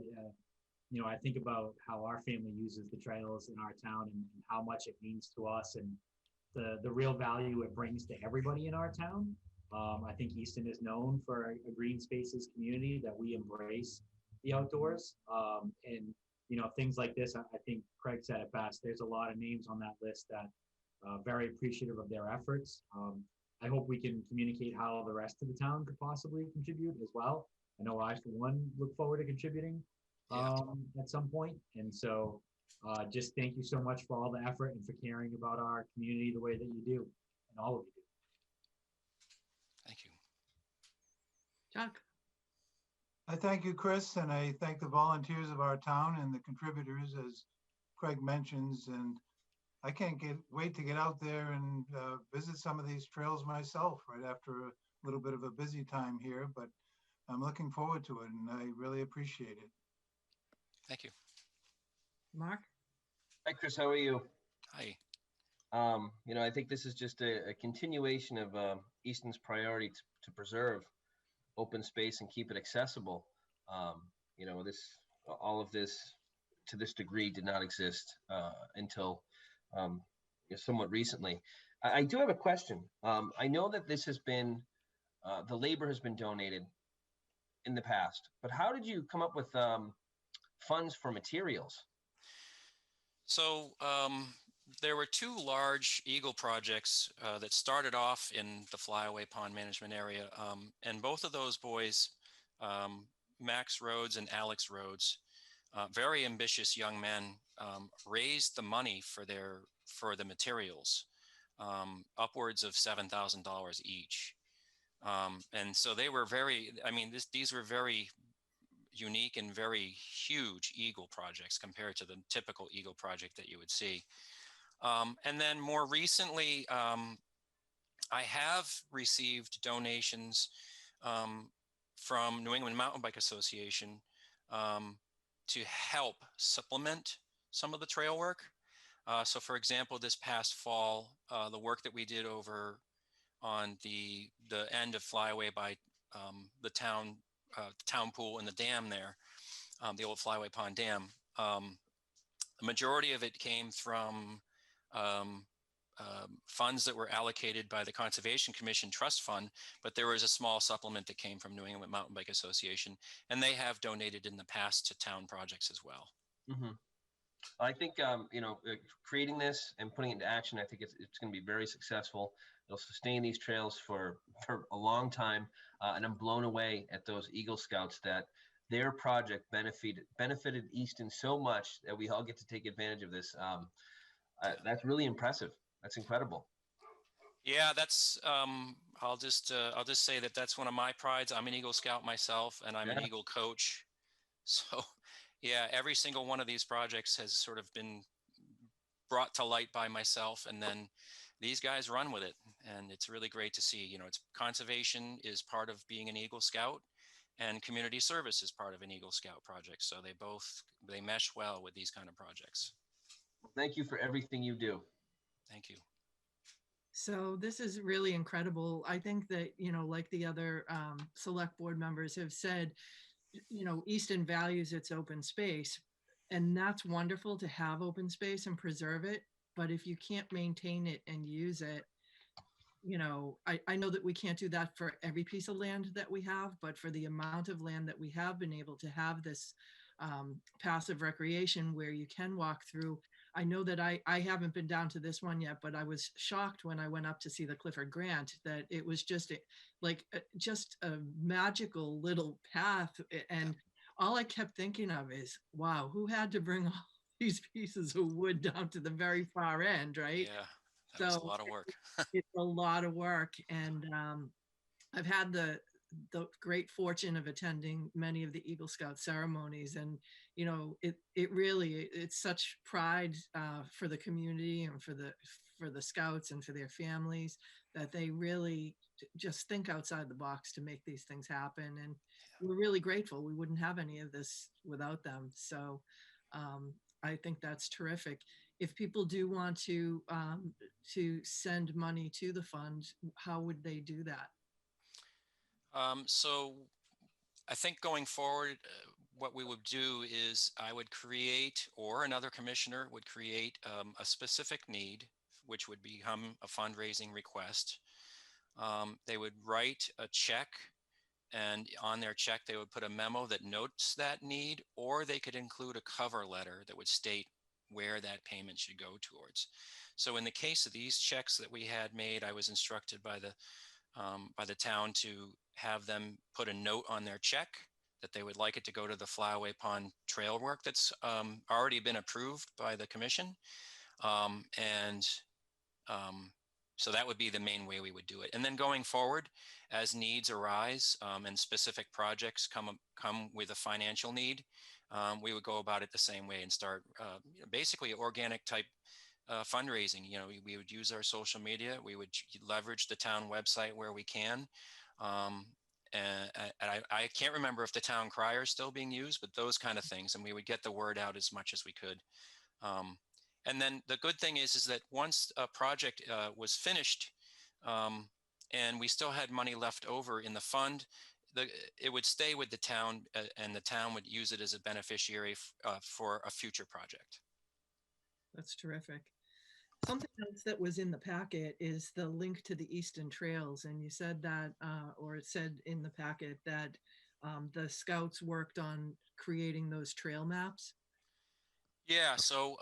You know, I think about how our family uses the trails in our town and how much it means to us, and the real value it brings to everybody in our town. I think Easton is known for a green spaces community that we embrace the outdoors. And, you know, things like this, I think Craig said it best. There's a lot of names on that list that are very appreciative of their efforts. I hope we can communicate how the rest of the town could possibly contribute as well. I know I, for one, look forward to contributing at some point. And so just thank you so much for all the effort and for caring about our community the way that you do, and all of you do. Thank you. Chuck. I thank you, Chris, and I thank the volunteers of our town and the contributors, as Craig mentions. And I can't wait to get out there and visit some of these trails myself right after a little bit of a busy time here, but I'm looking forward to it and I really appreciate it. Thank you. Mark? Hi, Chris. How are you? Hi. I think this is just a continuation of Easton's priority to preserve open space and keep it accessible. All of this to this degree did not exist until somewhat recently. I do have a question. I know that this has been, the labor has been donated in the past, but how did you come up with funds for materials? So there were two large Eagle projects that started off in the Flyaway Pond Management Area. And both of those boys, Max Rhodes and Alex Rhodes, very ambitious young men, raised the money for the materials, upwards of $7,000 each. And so they were these were very unique and very huge Eagle projects compared to the typical Eagle project that you would see. And then more recently, I have received donations from New England Mountain Bike Association to help supplement some of the trail work. So for example, this past fall, the work that we did over on the end of Flyaway by the town pool and the dam there, the old Flyaway Pond Dam. The majority of it came from funds that were allocated by the Conservation Commission Trust Fund, but there was a small supplement that came from New England Mountain Bike Association, and they have donated in the past to town projects as well. Mm-hmm. I think, creating this and putting it into action, I think it's going to be very successful. It'll sustain these trails for a long time. And I'm blown away at those Eagle Scouts that their project benefited Easton so much that we all get to take advantage of this. That's really impressive. That's incredible. Yeah, that's, I'll just say that that's one of my prides. I'm an Eagle Scout myself, and I'm an Eagle coach. So yeah, every single one of these projects has sort of been brought to light by myself, and then these guys run with it. And it's really great to see, it's conservation is part of being an Eagle Scout, and community service is part of an Eagle Scout project. So they mesh well with these kind of projects. Thank you for everything you do. Thank you. So this is really incredible. I think that, like the other select board members have said, Easton values its open space, and that's wonderful to have open space and preserve it. But if you can't maintain it and use it, I know that we can't do that for every piece of land that we have, but for the amount of land that we have been able to have this passive recreation where you can walk through. I know that I haven't been down to this one yet, but I was shocked when I went up to see the Clifford Grant that it was just a magical little path. And all I kept thinking of is, wow, who had to bring all these pieces of wood down to the very far end, right? Yeah, that was a lot of work. It's a lot of work. And I've had the great fortune of attending many of the Eagle Scout ceremonies, and it's such pride for the community and for the Scouts and for their families that they really just think outside the box to make these things happen. And we're really grateful. We wouldn't have any of this without them. So I think that's terrific. If people do want to send money to the fund, how would they do that? So I think going forward, what we would do is I would create, or another commissioner would create a specific need, which would become a fundraising request. They would write a check, and on their check, they would put a memo that notes that need, or they could include a cover letter that would state where that payment should go towards. So in the case of these checks that we had made, I was instructed by the town to have them put a note on their check that they would like it to go to the Flyaway Pond trail work that's already been approved by the commission. So that would be the main way we would do it. And then going forward, as needs arise and specific projects come with a financial need, we would go about it the same way and start basically organic type fundraising. You know, we would use our social media. We would leverage the town website where we can. And I can't remember if the town crier is still being used, but those kind of things. And we would get the word out as much as we could. And then the good thing is that once a project was finished, and we still had money left over in the fund, it would stay with the town, and the town would use it as a beneficiary for a future project. That's terrific. Something else that was in the packet is the link to the Easton Trails. And you said that, or it said in the packet that the scouts worked on creating those trail maps. Yeah, so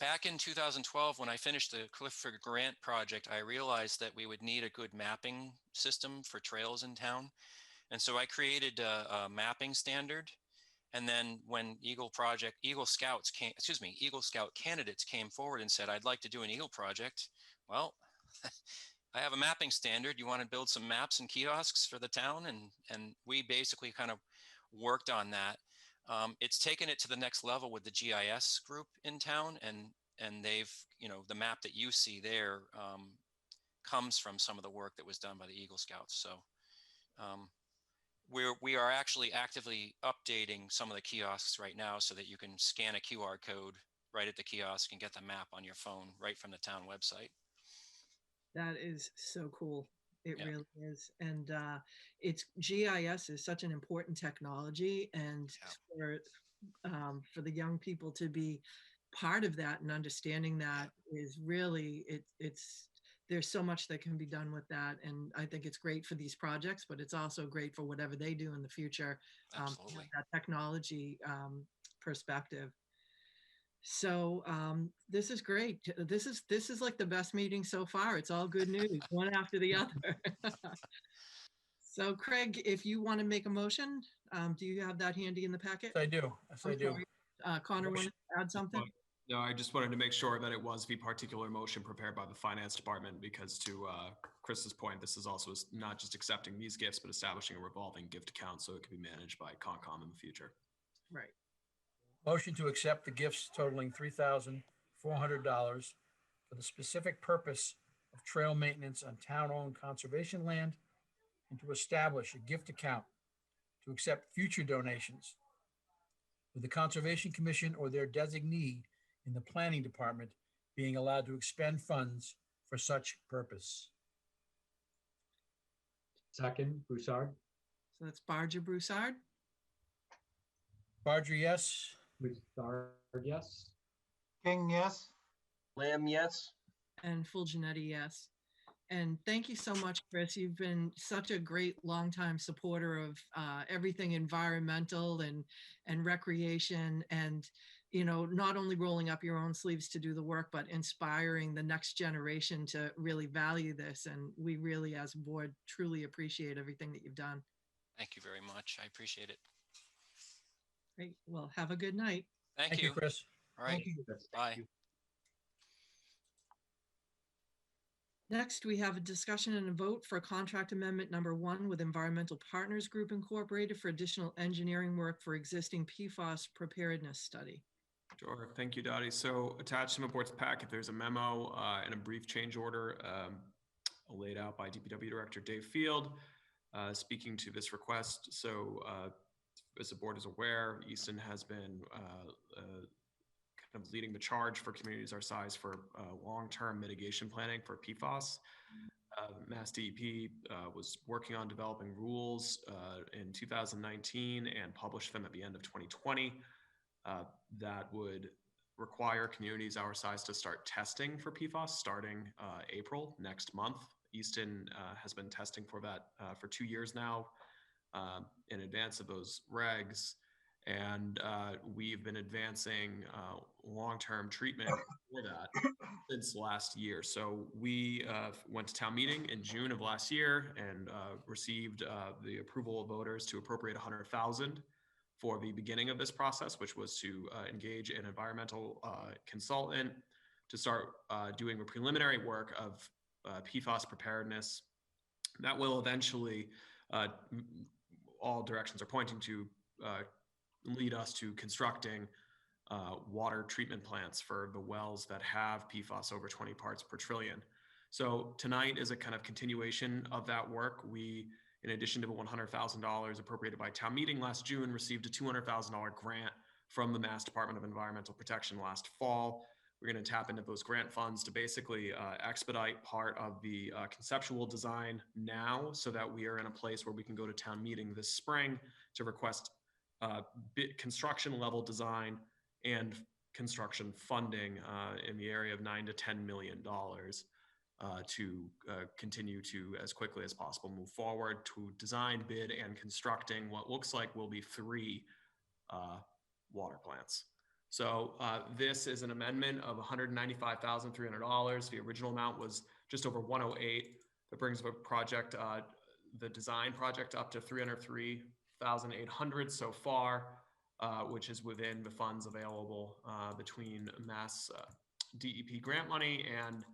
back in 2012, when I finished the Clifford Grant project, I realized that we would need a good mapping system for trails in town. And so I created a mapping standard. And then when Eagle Scout candidates came forward and said, I'd like to do an Eagle project. Well, I have a mapping standard. You want to build some maps and kiosks for the town? And we basically kind of worked on that. It's taken it to the next level with the GIS group in town, and they've, you know, the map that you see there comes from some of the work that was done by the Eagle Scouts. So we are actually actively updating some of the kiosks right now so that you can scan a QR code right at the kiosk and get the map on your phone right from the town website. That is so cool. It really is. And GIS is such an important technology, and for the young people to be part of that and understanding that is really, there's so much that can be done with that. And I think it's great for these projects, but it's also great for whatever they do in the future. Absolutely. That technology perspective. So this is great. This is like the best meeting so far. It's all good news, one after the other. So Craig, if you want to make a motion, do you have that handy in the packet? Yes, I do. Yes, I do. Connor, want to add something? No, I just wanted to make sure that it was the particular motion prepared by the finance department, because to Chris's point, this is also not just accepting these gifts, but establishing a revolving gift account so it can be managed by Concom in the future. Right. Motion to accept the gifts totaling $3,400 for the specific purpose of trail maintenance on town-owned conservation land, and to establish a gift account to accept future donations, with the Conservation Commission or their designee in the Planning Department being allowed to expend funds for such purpose. Second, Broussard. So that's Barger, Broussard. Barger, yes. Broussard, yes. King, yes. Lamb, yes. And Fulgenetti, yes. And thank you so much, Chris. You've been such a great longtime supporter of everything environmental and recreation, and, you know, not only rolling up your own sleeves to do the work, but inspiring the next generation to really value this. And we really, as a board, truly appreciate everything that you've done. Thank you very much. I appreciate it. Great. Well, have a good night. Thank you, Chris. All right. Thank you. Bye. Next, we have a discussion and a vote for contract amendment number 1 with Environmental Partners Group Incorporated for additional engineering work for existing PFAS preparedness study. Sure. Thank you, Dottie. So attached to my board's packet, there's a memo and a brief change order laid out by DPW Director Dave Field speaking to this request. So as the board is aware, Easton has been kind of leading the charge for communities our size for long-term mitigation planning for PFAS. Mass DEP was working on developing rules in 2019 and published them at the end of 2020 that would require communities our size to start testing for PFAS starting April next month. Easton has been testing for that for 2 years now in advance of those regs. And we've been advancing long-term treatment for that since last year. So we went to town meeting in June of last year and received the approval of voters to appropriate $100,000 for the beginning of this process, which was to engage an environmental consultant to start doing the preliminary work of PFAS preparedness. That will eventually, all directions are pointing to lead us to constructing water treatment plants for the wells that have PFAS over 20 parts per trillion. So tonight is a kind of continuation of that work. We, in addition to the $100,000 appropriated by town meeting last June, received a $200,000 grant from the Mass Department of Environmental Protection last fall. We're going to tap into those grant funds to basically expedite part of the conceptual design now, so that we are in a place where we can go to town meeting this spring to request construction level design and construction funding in the area of $9 to $10 million to continue to, as quickly as possible, move forward to design, bid, and constructing what looks like will be 3 water plants. So this is an amendment of $195,300. The original amount was just over 108. That brings the project, the design project, up to 303,800 so far, which is within the funds available between Mass DEP grant money and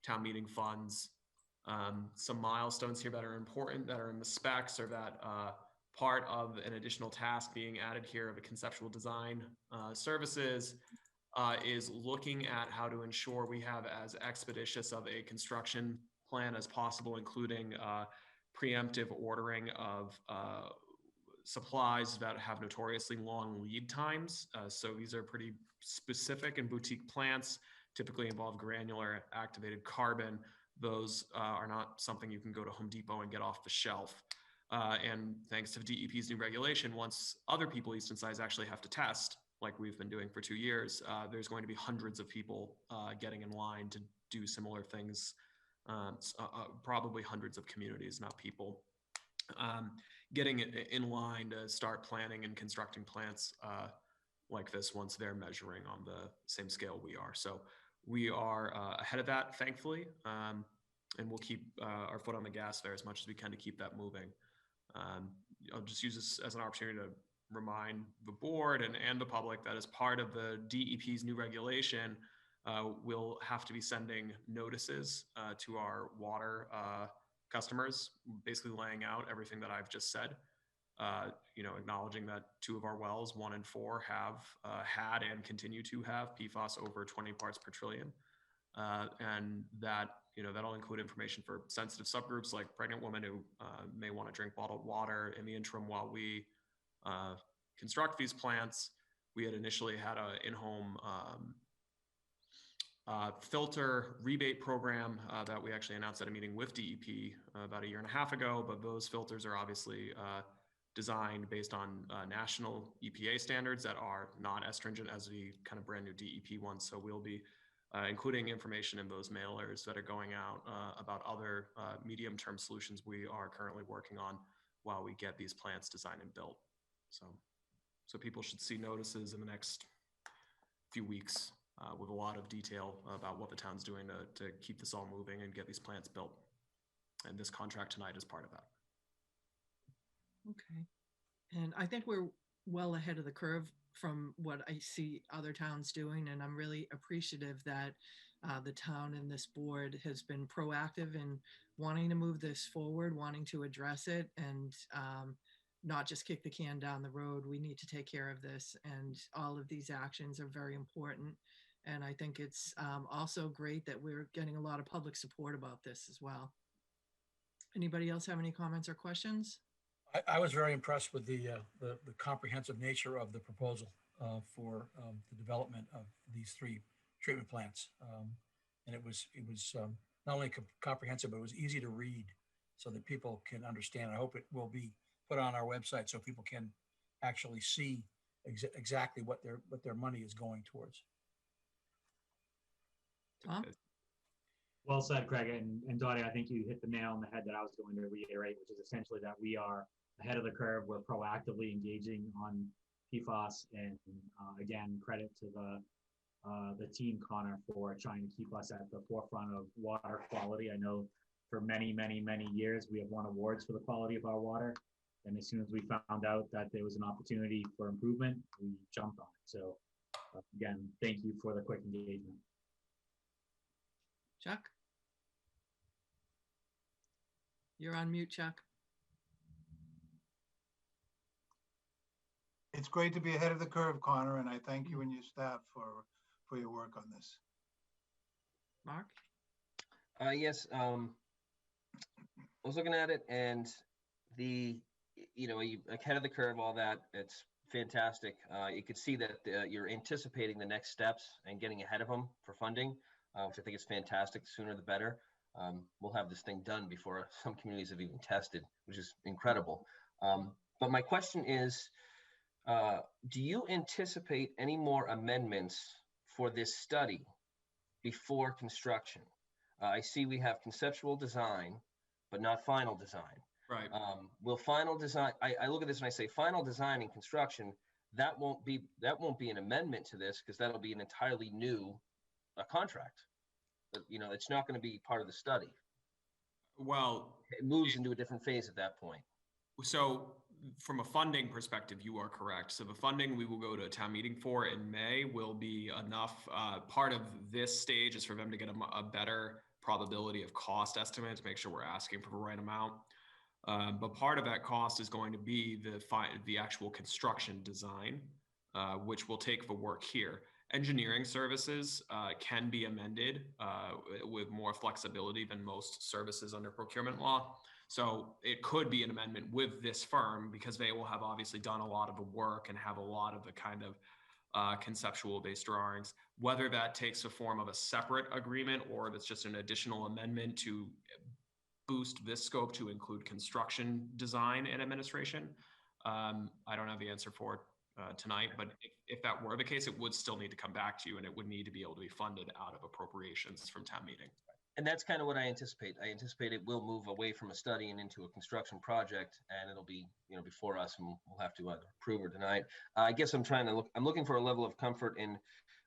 town meeting funds. Some milestones here that are important that are in the specs are that part of an additional task being added here of a conceptual design services is looking at how to ensure we have as expeditious of a construction plan as possible, including preemptive ordering of supplies that have notoriously long lead times. So these are pretty specific and boutique plants, typically involve granular activated carbon. Those are not something you can go to Home Depot and get off the shelf. And thanks to DEP's new regulation, once other people Easton size actually have to test, like we've been doing for 2 years, there's going to be hundreds of people getting in line to do similar things, probably hundreds of communities, not people, getting in line to start planning and constructing plants like this once they're measuring on the same scale we are. So we are ahead of that, thankfully, and we'll keep our foot on the gas there as much as we can to keep that moving. I'll just use this as an opportunity to remind the board and the public that as part of the DEP's new regulation, we'll have to be sending notices to our water customers, basically laying out everything that I've just said. Acknowledging that 2 of our wells, 1 and 4, have had and continue to have PFAS over 20 parts per trillion. And that, that'll include information for sensitive subgroups like pregnant women who may want to drink bottled water. In the interim, while we construct these plants, we had initially had an in-home filter rebate program that we actually announced at a meeting with DEP about 1.5 years ago, but those filters are obviously designed based on national EPA standards that are not as stringent as the kind of brand new DEP ones. So we'll be including information in those mailers that are going out about other medium-term solutions we are currently working on while we get these plants designed and built. So people should see notices in the next few weeks with a lot of detail about what the town's doing to keep this all moving and get these plants built. And this contract tonight is part of that. Okay. And I think we're well ahead of the curve from what I see other towns doing. And I'm really appreciative that the town and this board has been proactive in wanting to move this forward, wanting to address it, and not just kick the can down the road. We need to take care of this. And all of these actions are very important. And I think it's also great that we're getting a lot of public support about this as well. Anybody else have any comments or questions? I was very impressed with the comprehensive nature of the proposal for the development of these 3 treatment plants. And it was not only comprehensive, but it was easy to read so that people can understand. I hope it will be put on our website so people can actually see exactly what their money is going towards. Tom? Well said, Craig. And Dottie, I think you hit the nail on the head that I was going to reiterate, which is essentially that we are ahead of the curve. We're proactively engaging on PFAS, and again, credit to the team, Connor, for trying to keep us at the forefront of water quality. I know for many, many, many years we have won awards for the quality of our water, and as soon as we found out that there was an opportunity for improvement, we jumped on it. So again, thank you for the quick engagement. Chuck? You're on mute, Chuck. It's great to be ahead of the curve, Connor, and I thank you and your staff for your work on this. Mark? Yes, I was looking at it, and you ahead of the curve, all that, it's fantastic. You could see that you're anticipating the next steps and getting ahead of them for funding, which I think is fantastic. The sooner the better. We'll have this thing done before some communities have even tested, which is incredible. But my question is, do you anticipate any more amendments for this study before construction? I see we have conceptual design, but not final design. Right. Will final design, I look at this and I say final design and construction, that won't be an amendment to this, because that'll be an entirely new contract. But, it's not going to be part of the study. Well, It moves into a different phase at that point. so from a funding perspective, you are correct. So the funding we will go to a town meeting for in May will be enough. Part of this stage is for them to get a better probability of cost estimate to make sure we're asking for the right amount. But part of that cost is going to be the actual construction design, which will take the work here. Engineering services can be amended with more flexibility than most services under procurement law. So it could be an amendment with this firm, because they will have obviously done a lot of the work and have a lot of the kind of conceptual based drawings. Whether that takes the form of a separate agreement or if it's just an additional amendment to boost this scope to include construction design and administration, I don't have the answer for tonight, but if that were the case, it would still need to come back to you, and it would need to be able to be funded out of appropriations from town meeting. And that's kind of what I anticipate. I anticipate it will move away from a study and into a construction project, and it'll be, before us, and we'll have to either approve or deny it. I guess I'm looking for a level of comfort in,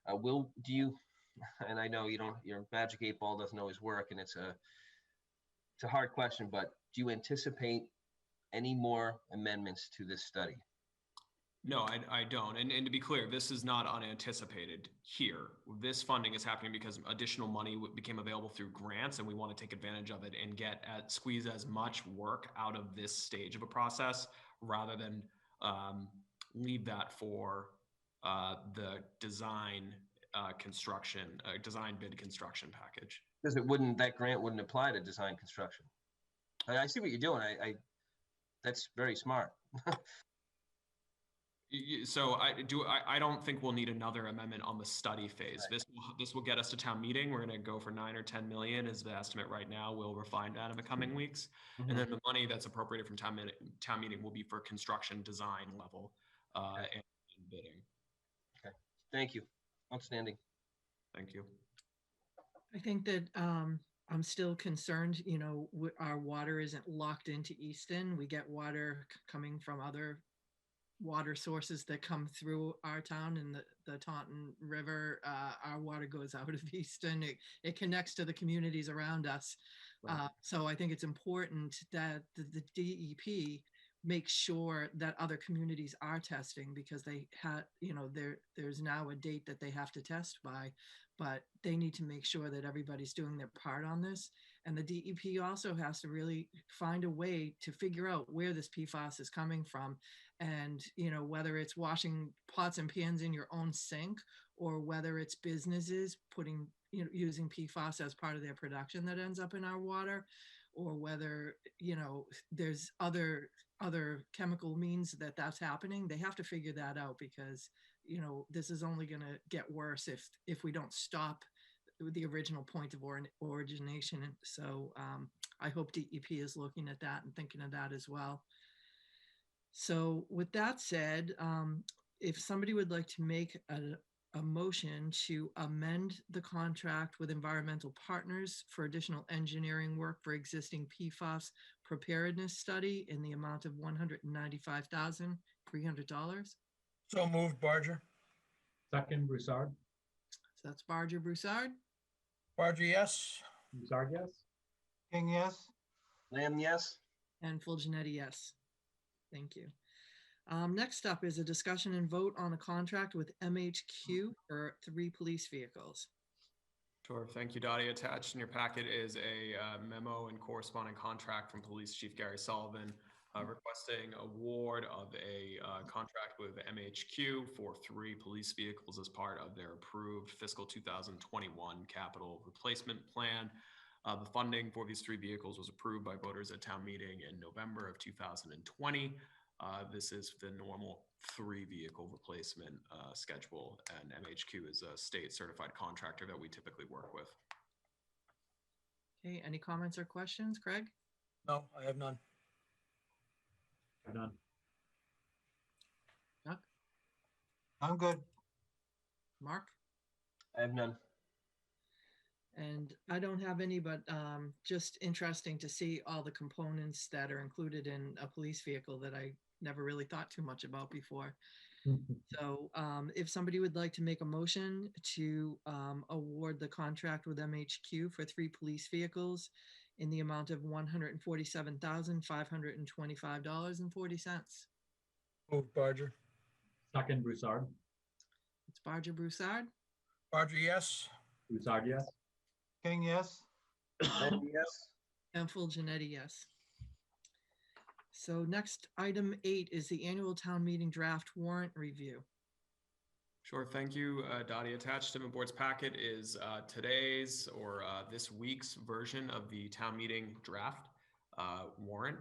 and I know your magic 8 ball doesn't always work, and it's a hard question, but do you anticipate any more amendments to this study? No, I don't. And to be clear, this is not unanticipated here. This funding is happening because additional money became available through grants, and we want to take advantage of it and squeeze as much work out of this stage of a process, rather than leave that for the design bid construction package. Because that grant wouldn't apply to design construction. I see what you're doing. That's very smart. So I don't think we'll need another amendment on the study phase. Right. This will get us to town meeting. We're going to go for 9 or 10 million is the estimate right now. We'll refine that in the coming weeks. Mm-hmm. And then the money that's appropriated from town meeting will be for construction design level and bidding. Okay. Thank you. Outstanding. Thank you. I think that I'm still concerned, our water isn't locked into Easton. We get water coming from other water sources that come through our town in the Taunton River. Our water goes out of Easton. It connects to the communities around us. Right. So I think it's important that the DEP make sure that other communities are testing, because they have, there's now a date that they have to test by, but they need to make sure that everybody's doing their part on this. And the DEP also has to really find a way to figure out where this PFAS is coming from. And, whether it's washing pots and pans in your own sink, or whether it's businesses putting, using PFAS as part of their production that ends up in our water, or whether, there's other chemical means that's happening. They have to figure that out, because, this is only going to get worse if we don't stop the original point of origination. And so I hope DEP is looking at that and thinking of that as well. So with that said, if somebody would like to make a motion to amend the contract with Environmental Partners for additional engineering work for existing PFAS preparedness study in the amount of $195,300. So moved, Barger. Second, Broussard. So that's Barger, Broussard. Barger, yes. Broussard, yes. King, yes. Lamb, yes. And Full Janetti, yes. Thank you. Next up is a discussion and vote on a contract with MHQ for 3 police vehicles. Sure. Thank you, Dottie. Attached in your packet is a memo and corresponding contract from Police Chief Gary Sullivan requesting award of a contract with MHQ for 3 police vehicles as part of their approved fiscal 2021 capital replacement plan. The funding for these 3 vehicles was approved by voters at town meeting in November of 2020. This is the normal 3 vehicle replacement schedule, and MHQ is a state certified contractor that we typically work with. Okay, any comments or questions, Craig? No, I have none. None. Chuck? I'm good. Mark? I have none. And I don't have any, but just interesting to see all the components that are included in a police vehicle that I never really thought too much about before. So if somebody would like to make a motion to award the contract with MHQ for 3 police vehicles in the amount of $147,525.40. Move Barger. Second, Broussard. It's Barger, Broussard. Barger, yes. Broussard, yes. King, yes. Yes. And full Janetti, yes. So next, item 8 is the annual town meeting draft warrant review. Sure, thank you, Dottie. Attached to the board's packet is today's or this week's version of the town meeting draft warrant.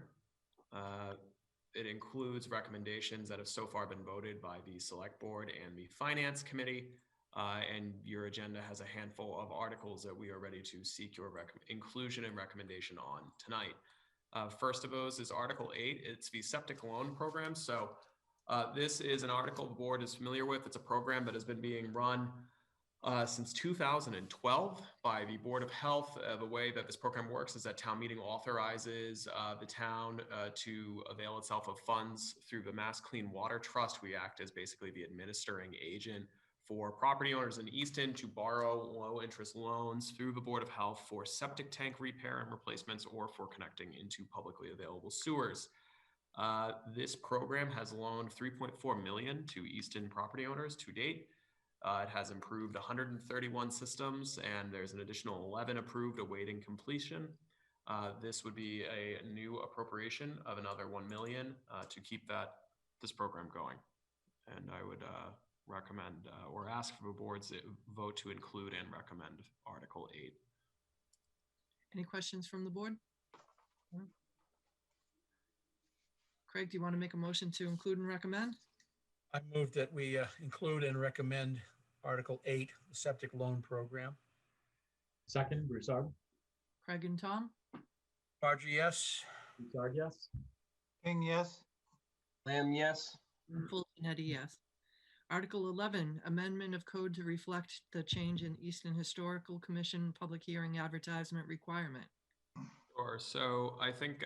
It includes recommendations that have so far been voted by the select board and the finance committee. And your agenda has a handful of articles that we are ready to seek your inclusion and recommendation on tonight. First of those is Article 8. It's the septic loan program. So this is an article the board is familiar with. It's a program that has been being run since 2012 by the Board of Health. The way that this program works is that town meeting authorizes the town to avail itself of funds through the Mass Clean Water Trust. We act as basically the administering agent for property owners in Easton to borrow low interest loans through the Board of Health for septic tank repair and replacements or for connecting into publicly available sewers. This program has loaned $3.4 million to Easton property owners to date. It has improved 131 systems, and there's an additional 11 approved awaiting completion. This would be a new appropriation of another $1 million to keep this program going. And I would recommend or ask for the board's vote to include and recommend Article 8. Any questions from the board? No? Craig, do you want to make a motion to include and recommend? I move that we include and recommend Article 8, the septic loan program. Second, Broussard. Craig and Tom? Barger, yes. Broussard, yes. King, yes. Lamb, yes. And full Janetti, yes. Article 11, amendment of code to reflect the change in Easton Historical Commission public hearing advertisement requirement. Sure. So I think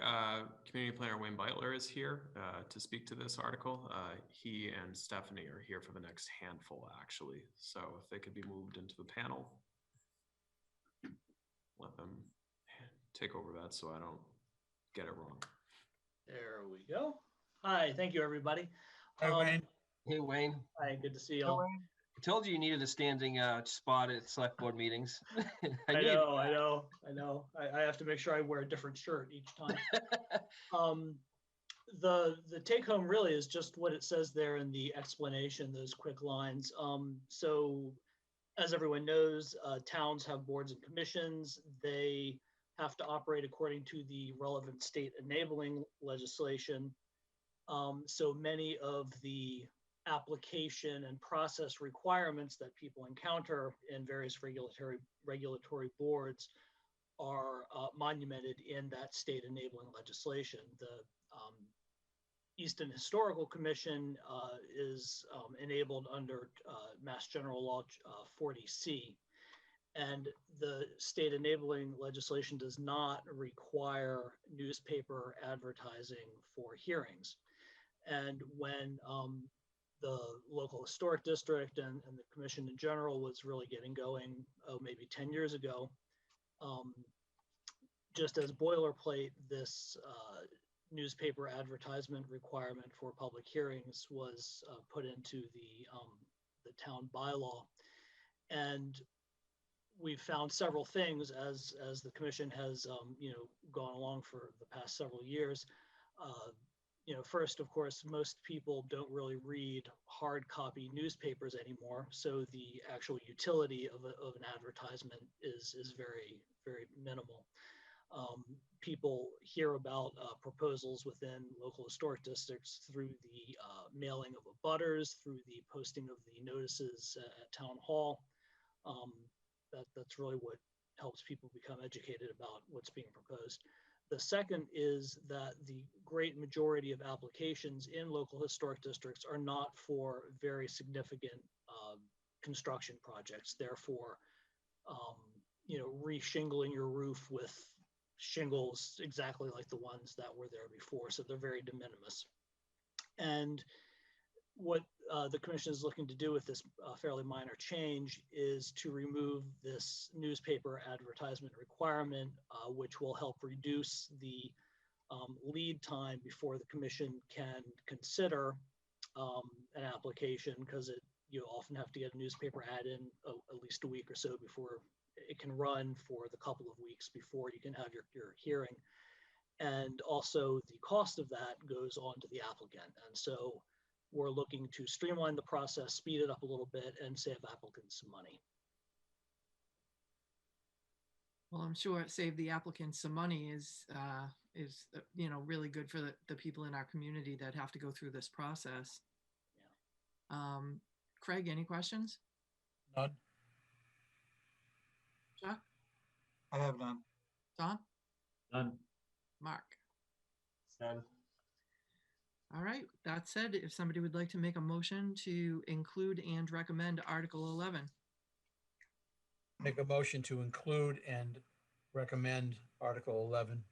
Community Planner Wayne Beitler is here to speak to this article. He and Stephanie are here for the next handful, actually. So if they could be moved into the panel, let them take over that so I don't get it wrong. There we go. Hi, thank you, everybody. Hi, Wayne. Hey, Wayne. Hi, good to see you all. I told you needed a standing spot at select board meetings. I know. I have to make sure I wear a different shirt each time. The take home really is just what it says there in the explanation, those quick lines. So as everyone knows, towns have boards and commissions. They have to operate according to the relevant state enabling legislation. So many of the application and process requirements that people encounter in various regulatory boards are monumented in that state enabling legislation. The Easton Historical Commission is enabled under Mass General Law 40C, and the state enabling legislation does not require newspaper advertising for hearings. And when the local historic district and the commission in general was really getting going, maybe 10 years ago, just as boilerplate, this newspaper advertisement requirement for public hearings was put into the town bylaw. And we've found several things as the commission has gone along for the past several years. first, of course, most people don't really read hard copy newspapers anymore. So the actual utility of an advertisement is very, very minimal. People hear about proposals within local historic districts through the mailing of abutters, through the posting of the notices at town hall. That's really what helps people become educated about what's being proposed. The second is that the great majority of applications in local historic districts are not for very significant construction projects. Therefore, re-shingling your roof with shingles exactly like the ones that were there before. So they're very de minimis. And what the commission is looking to do with this fairly minor change is to remove this newspaper advertisement requirement, which will help reduce the lead time before the commission can consider an application, because you often have to get a newspaper ad in at least a week or so before it can run for the couple of weeks before you can have your hearing. And also the cost of that goes on to the applicant. And so we're looking to streamline the process, speed it up a little bit, and save applicants some money. Well, I'm sure save the applicants some money is really good for the people in our community that have to go through this process. Yeah. Craig, any questions? None. Chuck? I have none. Tom? None. Mark? None. All right, that said, if somebody would like to make a motion to include and recommend Article 11. Make a motion to include and recommend Article 11.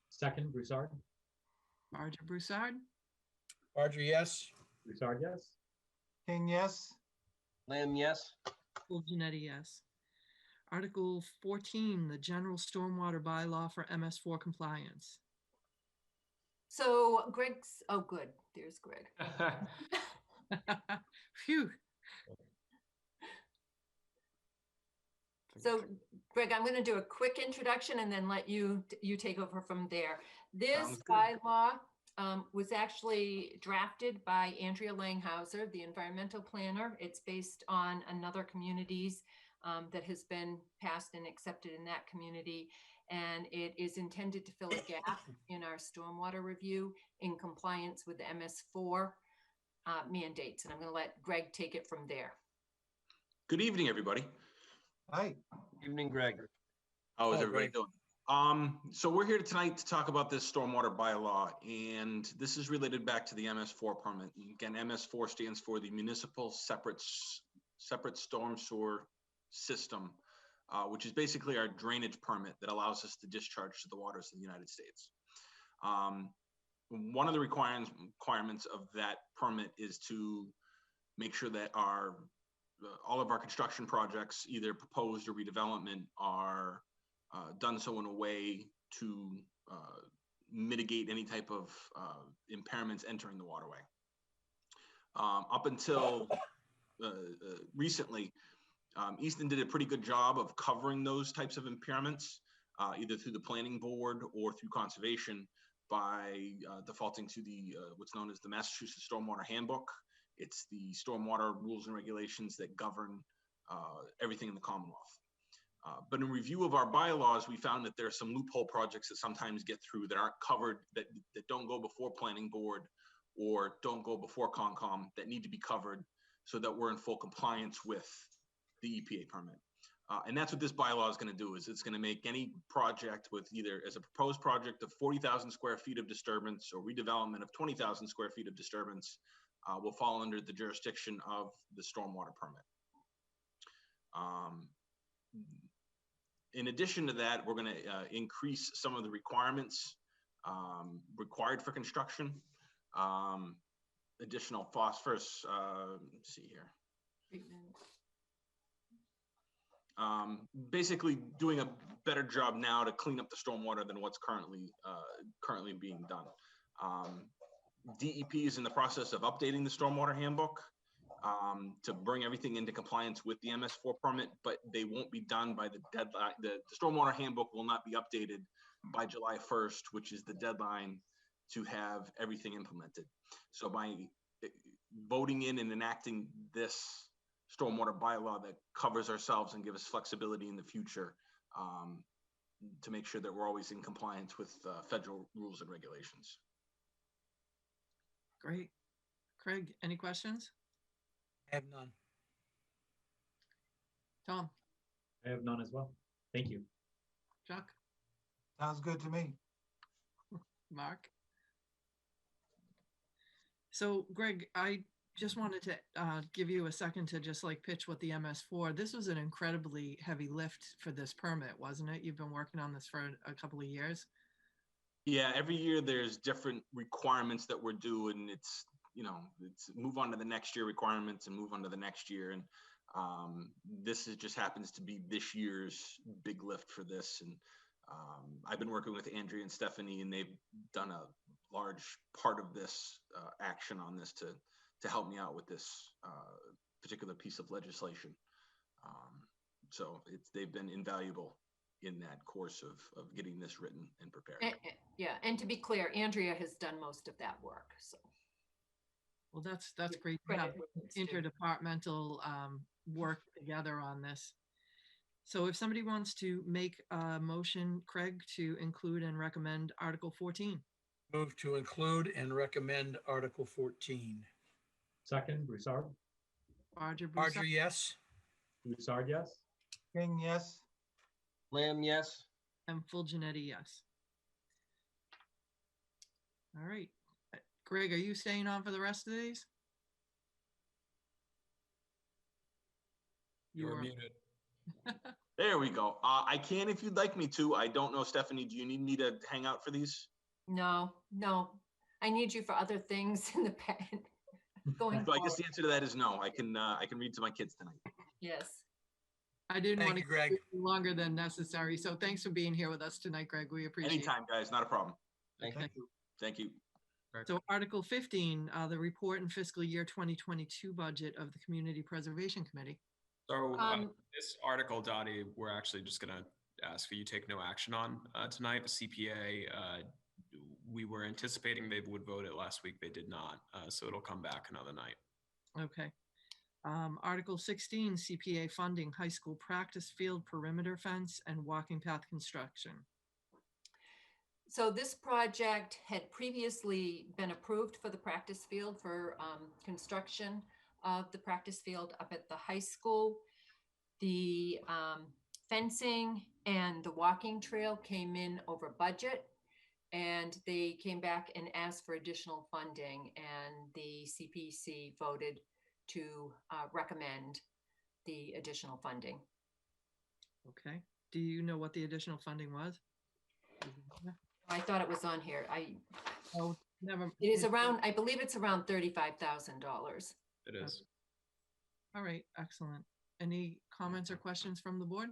Second, Broussard. Barger, Broussard? Barger, yes. Broussard, yes. King, yes. Lamb, yes. Full Janetti, yes. Article 14, the general stormwater bylaw for MS4 compliance. So Greg's, oh, good. There's Greg. Phew. So Greg, I'm going to do a quick introduction and then let you take over from there. This bylaw was actually drafted by Andrea Langhauser, the environmental planner. It's based on another community's that has been passed and accepted in that community. And it is intended to fill a gap in our stormwater review in compliance with the MS4 mandates. And I'm going to let Greg take it from there. Good evening, everybody. Hi. Evening, Greg. How is everybody doing? So we're here tonight to talk about this stormwater bylaw, and this is related back to the MS4 permit. Again, MS4 stands for the Municipal Separate Storm Sewer System, which is basically our drainage permit that allows us to discharge to the waters of the United States. One of the requirements of that permit is to make sure that all of our construction projects, either proposed or redevelopment, are done so in a way to mitigate any type of impairments entering the waterway. Up until recently, Easton did a pretty good job of covering those types of impairments, either through the planning board or through conservation, by defaulting to the what's known as the Massachusetts Stormwater Handbook. It's the stormwater rules and regulations that govern everything in the Commonwealth. But in review of our bylaws, we found that there are some loophole projects that sometimes get through that aren't covered, that don't go before planning board or don't go before Concom, that need to be covered so that we're in full compliance with the EPA permit. And that's what this bylaw is going to do, is it's going to make any project with either as a proposed project of 40,000 square feet of disturbance or redevelopment of 20,000 square feet of disturbance will fall under the jurisdiction of the stormwater permit. In addition to that, we're going to increase some of the requirements required for construction. Additional phosphorus, let's see here. Basically doing a better job now to clean up the stormwater than what's currently being done. DEP is in the process of updating the stormwater handbook to bring everything into compliance with the MS4 permit, but they won't be done by the deadline. The stormwater handbook will not be updated by July 1st, which is the deadline to have everything implemented. So by voting in and enacting this stormwater bylaw that covers ourselves and give us flexibility in the future, to make sure that we're always in compliance with federal rules and regulations. Great. Craig, any questions? I have none. Tom, I have none as well. Thank you. Chuck, Sounds good to me. Mark? So Greg, I just wanted to give you a second to just like pitch what the MS4, this was an incredibly heavy lift for this permit, wasn't it? You've been working on this for a couple of years. Yeah, every year there's different requirements that we're doing. It's, you know, it's move on to the next year requirements and move on to the next year. And this is just happens to be this year's big lift for this. And I've been working with Andrea and Stephanie, and they've done a large part of this action on this to help me out with this particular piece of legislation. So they've been invaluable in that course of getting this written and prepared. Yeah, and to be clear, Andrea has done most of that work, so. Well, that's great to have interdepartmental work together on this. So if somebody wants to make a motion, Craig, to include and recommend Article 14. Move to include and recommend Article 14. Second, Broussard. Barger, Barger, yes. Broussard, yes. King, yes. Lamb, yes. And Full Janetti, yes. All right. Greg, are you staying on for the rest of these? You're muted. There we go. I can if you'd like me to. I don't know, Stephanie, do you need me to hang out for these? No, I need you for other things in the pen. Going So I guess forward. the answer to that is no. I can read to my kids tonight. Yes. I didn't Thank want you, to Greg. keep you longer than necessary. So thanks for being here with us tonight, Greg. We appreciate Anytime, guys, not a problem. Thank it. you. Thank you. So Article 15, the report and fiscal year 2022 budget of the Community Preservation Committee. So this article, Dottie, we're actually just going to ask for you to take no action on tonight. The CPA, we were anticipating they would vote it last week. They did not. So it'll come back another night. Okay. Article 16, CPA funding, high school practice field perimeter fence and walking path construction. So this project had previously been approved for the practice field for construction of the practice field up at the high school. The fencing and the walking trail came in over budget, and they came back and asked for additional funding, and the CPC voted to recommend the additional funding. Okay. Do you know what the additional funding was? I thought it was on here. Oh, never. It is around, I believe it's around $35,000. It is. All right, excellent. Any comments or questions from the board?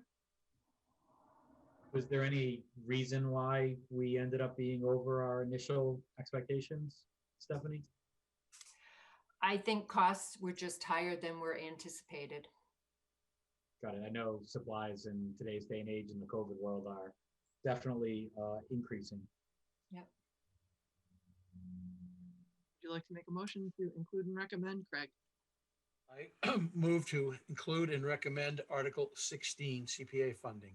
Was there any reason why we ended up being over our initial expectations, Stephanie? I think costs were just higher than were anticipated. Got it. I know supplies in today's day and age in the COVID world are definitely increasing. Yep. Would you like to make a motion to include and recommend, Craig? I move to include and recommend Article 16, CPA funding.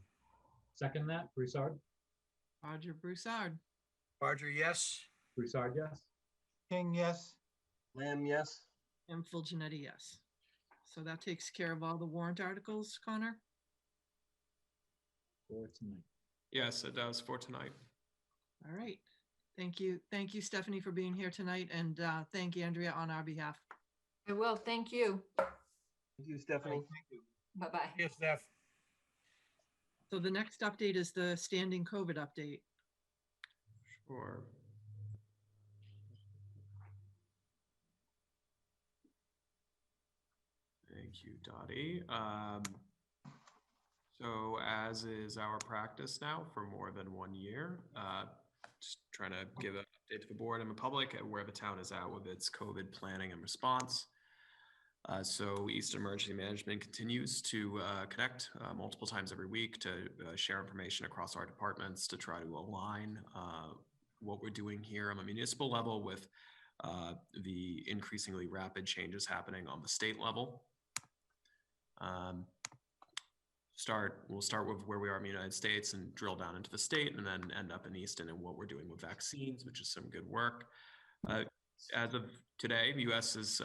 Second that, Broussard. Roger Broussard. Barger, yes. Broussard, yes. King, yes. Lamb, yes. And Full Janetti, yes. So that takes care of all the warrant articles, Connor? For tonight. Yes, it does for tonight. All right. Thank you. Thank you, Stephanie, for being here tonight. And thank Andrea on our behalf. I will. Thank you. Thank you, Stephanie. Bye-bye. Yes, Steph. So the next update is the standing COVID update. Sure. Thank you, Dottie. So as is our practice now for more than 1 year, just trying to give an update to the board and the public at where the town is at with its COVID planning and response. So Eastern Emergency Management continues to connect multiple times every week to share information across our departments to try to align what we're doing here on a municipal level with the increasingly rapid changes happening on the state level. We'll start with where we are in the United States and drill down into the state, and then end up in Easton and what we're doing with vaccines, which is some good work. As of today, the U.S. is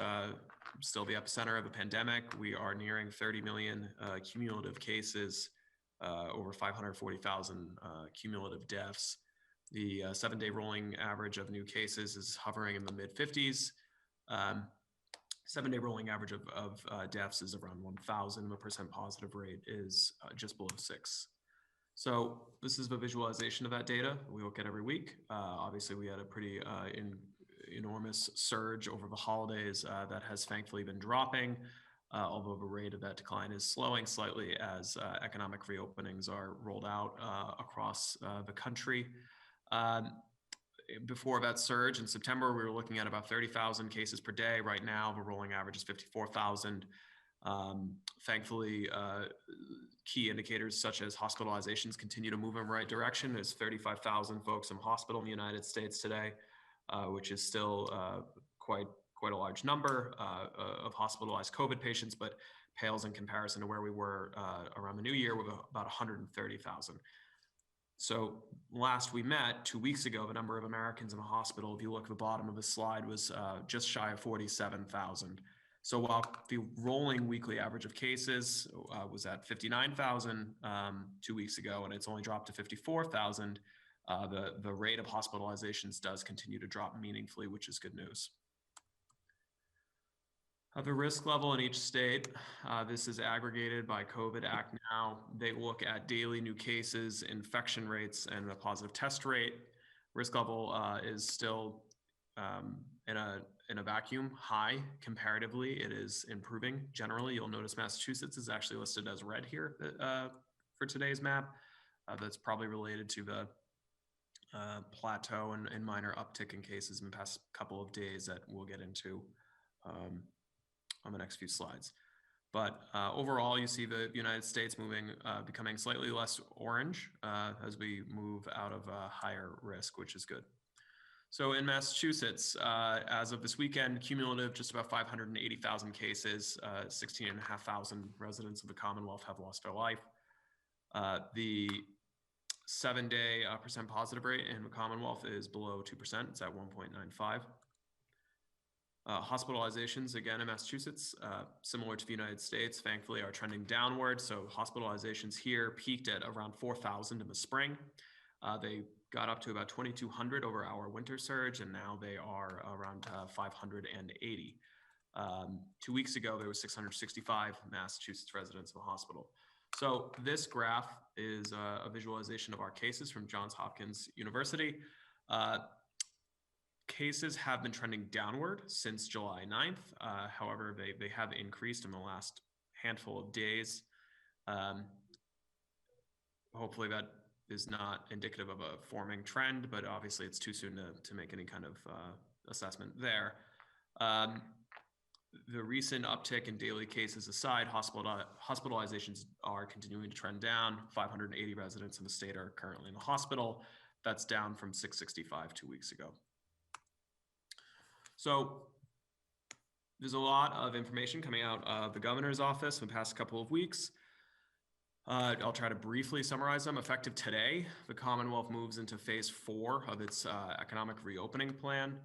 still the epicenter of the pandemic. We are nearing 30 million cumulative cases, over 540,000 cumulative deaths. The 7-day rolling average of new cases is hovering in the mid 50s. 7-day rolling average of deaths is around 1,000. The percent positive rate is just below 6. So this is the visualization of that data we look at every week. Obviously, we had a pretty enormous surge over the holidays that has thankfully been dropping, although the rate of that decline is slowing slightly as economic reopenings are rolled out across the country. Before that surge in September, we were looking at about 30,000 cases per day. Right now, the rolling average is 54,000. Thankfully, key indicators such as hospitalizations continue to move in the right direction. There's 35,000 folks in hospital in the United States today, which is still quite a large number of hospitalized COVID patients, but pales in comparison to where we were around the new year with about 130,000. So last we met 2 weeks ago, the number of Americans in the hospital, if you look at the bottom of the slide, was just shy of 47,000. So while the rolling weekly average of cases was at 59,000 2 weeks ago, and it's only dropped to 54,000, the rate of hospitalizations does continue to drop meaningfully, which is good news. The risk level in each state, this is aggregated by COVID Act Now. They look at daily new cases, infection rates, and the positive test rate. Risk level is still in a vacuum high comparatively. It is improving generally. You'll notice Massachusetts is actually listed as red here for today's map. That's probably related to the plateau and minor uptick in cases in the past couple of days that we'll get into on the next few slides. But overall, you see the United States becoming slightly less orange as we move out of higher risk, which is good. So in Massachusetts, as of this weekend, cumulative just about 580,000 cases, 16,500 residents of the Commonwealth have lost their life. The 7-day percent positive rate in the Commonwealth is below 2%. It's at 1.95. Hospitalizations, again, in Massachusetts, similar to the United States, thankfully are trending downward. So hospitalizations here peaked at around 4,000 in the spring. They got up to about 2,200 over our winter surge, and now they are around 580. 2 weeks ago, there was 665 Massachusetts residents in the hospital. So this graph is a visualization of our cases from Johns Hopkins University. Cases have been trending downward since July 9th. However, they have increased in the last handful of days. Hopefully that is not indicative of a forming trend, but obviously it's too soon to make any kind of assessment there. The recent uptick in daily cases aside, hospitalizations are continuing to trend down. 580 residents in the state are currently in the hospital. That's down from 665 2 weeks ago. So there's a lot of information coming out of the governor's office in the past couple of weeks. I'll try to briefly summarize them. Effective today, the Commonwealth moves into phase 4 of its economic reopening plan.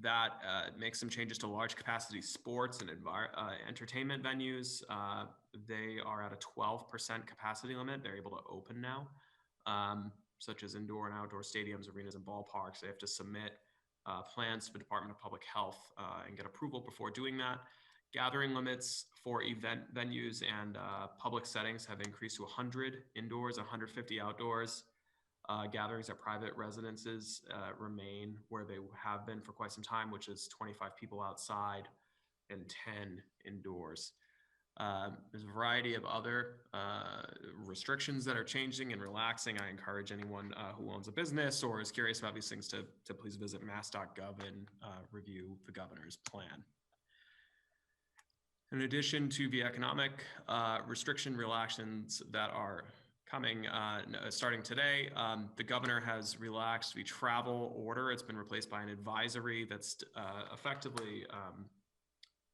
That makes some changes to large capacity sports and entertainment venues. They are at a 12% capacity limit. They're able to open now, such as indoor and outdoor stadiums, arenas, and ballparks. They have to submit plans to the Department of Public Health and get approval before doing that. Gathering limits for event venues and public settings have increased to 100 indoors, 150 outdoors. Gatherings at private residences remain where they have been for quite some time, which is 25 people outside and 10 indoors. There's a variety of other restrictions that are changing and relaxing. I encourage anyone who owns a business or is curious about these things to please visit mass.gov and review the governor's plan. In addition to the economic restriction relaxations that are coming, starting today. The governor has relaxed the travel order. It's been replaced by an advisory that's effectively,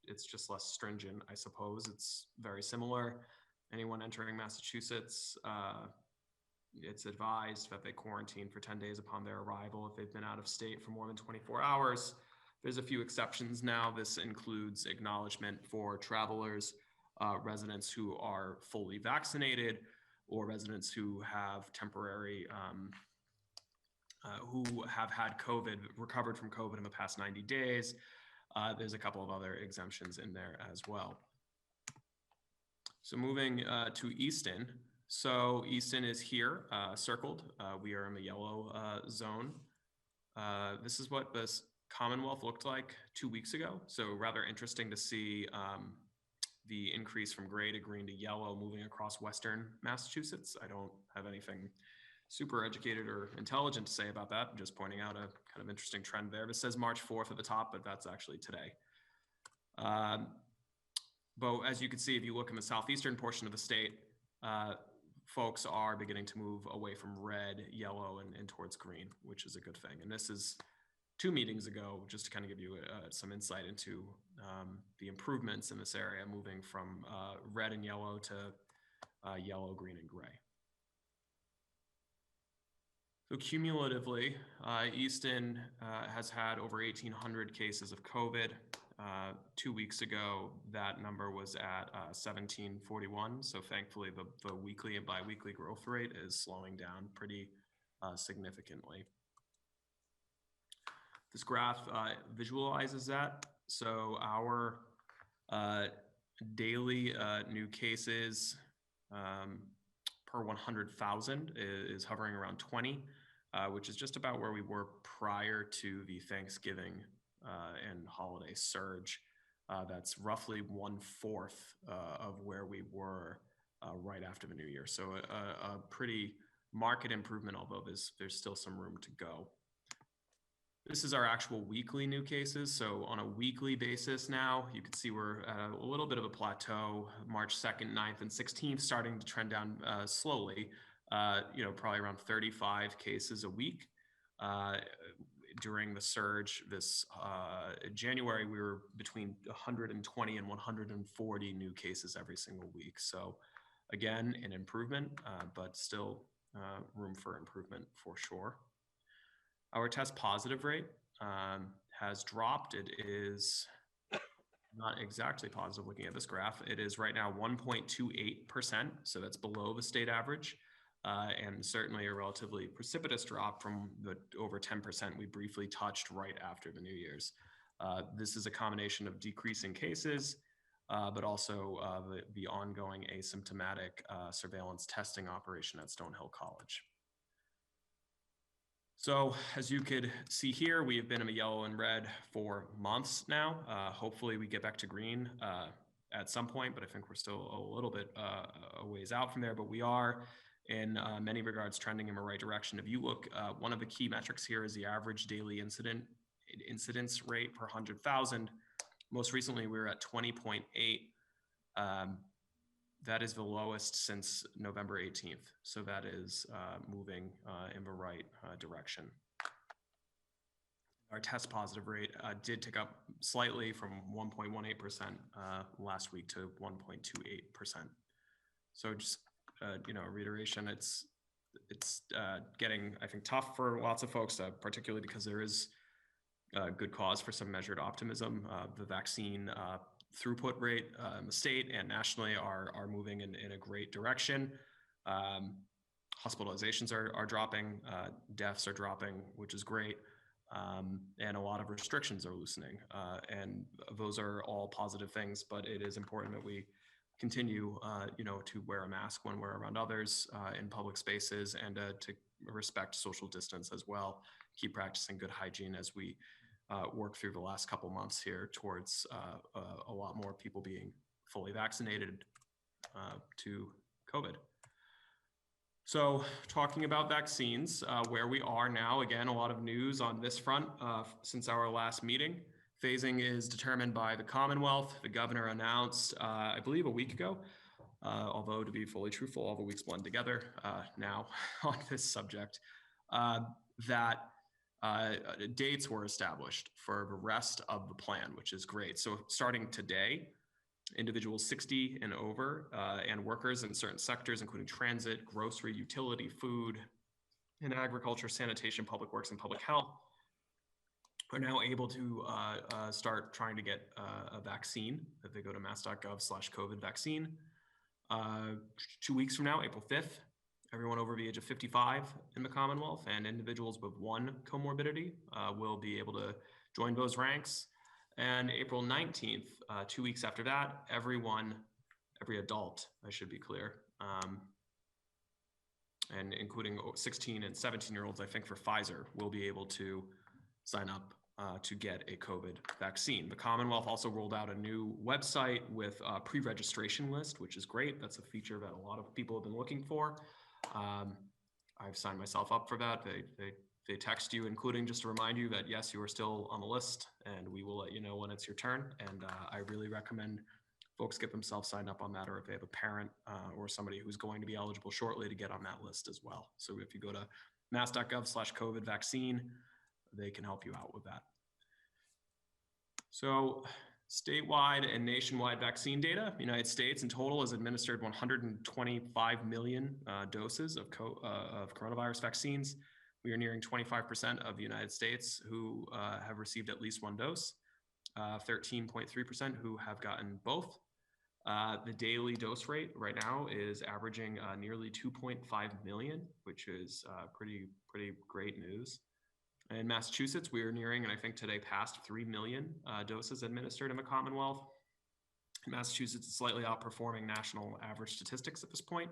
it's just less stringent, I suppose. It's very similar. Anyone entering Massachusetts, it's advised that they quarantine for 10 days upon their arrival if they've been out of state for more than 24 hours. There's a few exceptions now. This includes acknowledgement for travelers, residents who are fully vaccinated, or residents who have temporary, who have had COVID, recovered from COVID in the past 90 days. There's a couple of other exemptions in there as well. So moving to Easton. So Easton is here, circled. We are in the yellow zone. This is what this Commonwealth looked like 2 weeks ago. So rather interesting to see the increase from gray to green to yellow moving across Western Massachusetts. I don't have anything super educated or intelligent to say about that. I'm just pointing out a kind of interesting trend there. This says March 4th at the top, but that's actually today. But as you can see, if you look in the southeastern portion of the state, folks are beginning to move away from red, yellow, and towards green, which is a good thing. And this is 2 meetings ago, just to kind of give you some insight into the improvements in this area, moving from red and yellow to yellow, green, and gray. So cumulatively, Easton has had over 1,800 cases of COVID. 2 weeks ago, that number was at 1,741. So thankfully, the weekly and biweekly growth rate is slowing down pretty significantly. This graph visualizes that. So our daily new cases per 100,000 is hovering around 20, which is just about where we were prior to the Thanksgiving and holiday surge. That's roughly 1/4 of where we were right after the new year. So a pretty marked improvement, although there's still some room to go. This is our actual weekly new cases. So on a weekly basis now, you can see we're at a little bit of a plateau. March 2nd, 9th, and 16th starting to trend down slowly, probably around 35 cases a week. During the surge this January, we were between 120 and 140 new cases every single week. So again, an improvement, but still room for improvement for sure. Our test positive rate has dropped. It is not exactly positive looking at this graph. It is right now 1.28%. So that's below the state average. And certainly a relatively precipitous drop from the over 10% we briefly touched right after the New Year's. This is a combination of decreasing cases, but also the ongoing asymptomatic surveillance testing operation at Stonehill College. So as you could see here, we have been in the yellow and red for months now. Hopefully we get back to green at some point, but I think we're still a little bit a ways out from there, but we are in many regards trending in the right direction. If you look, one of the key metrics here is the average daily incidence rate per 100,000. Most recently, we were at 20.8. That is the lowest since November 18th. So that is moving in the right direction. Our test positive rate did tick up slightly from 1.18% last week to 1.28%. So just reiteration, it's getting, I think, tough for lots of folks, particularly because there is good cause for some measured optimism. The vaccine throughput rate in the state and nationally are moving in a great direction. Hospitalizations are dropping, deaths are dropping, which is great. And a lot of restrictions are loosening. And those are all positive things, but it is important that we continue, to wear a mask when we're around others in public spaces and to respect social distance as well. Keep practicing good hygiene as we work through the last couple months here towards a lot more people being fully vaccinated to COVID. So talking about vaccines, where we are now, again, a lot of news on this front since our last meeting. Phasing is determined by the Commonwealth. The governor announced, I believe a week ago, although to be fully truthful, all the weeks blend together now on this subject, that dates were established for the rest of the plan, which is great. So starting today, individuals 60 and over and workers in certain sectors, including transit, grocery, utility, food, and agriculture, sanitation, public works, and public health, are now able to start trying to get a vaccine if they go to mass.gov/COVID vaccine. 2 weeks from now, April 5th, everyone over the age of 55 in the Commonwealth and individuals with one comorbidity will be able to join those ranks. And April 19th, 2 weeks after that, every adult, I should be clear, and including 16 and 17-year-olds, I think for Pfizer, will be able to sign up to get a COVID vaccine. The Commonwealth also rolled out a new website with a pre-registration list, which is great. That's a feature that a lot of people have been looking for. I've signed myself up for that. They text you, including just to remind you that, yes, you are still on the list, and we will let you know when it's your turn. And I really recommend folks get themselves signed up on that, or if they have a parent or somebody who's going to be eligible shortly, to get on that list as well. So if you go to mass.gov/COVID vaccine, they can help you out with that. So statewide and nationwide vaccine data, the United States in total has administered 125 million doses of coronavirus vaccines. We are nearing 25% of the United States who have received at least one dose, 13.3% who have gotten both. The daily dose rate right now is averaging nearly 2.5 million, which is pretty great news. In Massachusetts, we are nearing, and I think today passed 3 million doses administered in the Commonwealth. Massachusetts is slightly outperforming national average statistics at this point.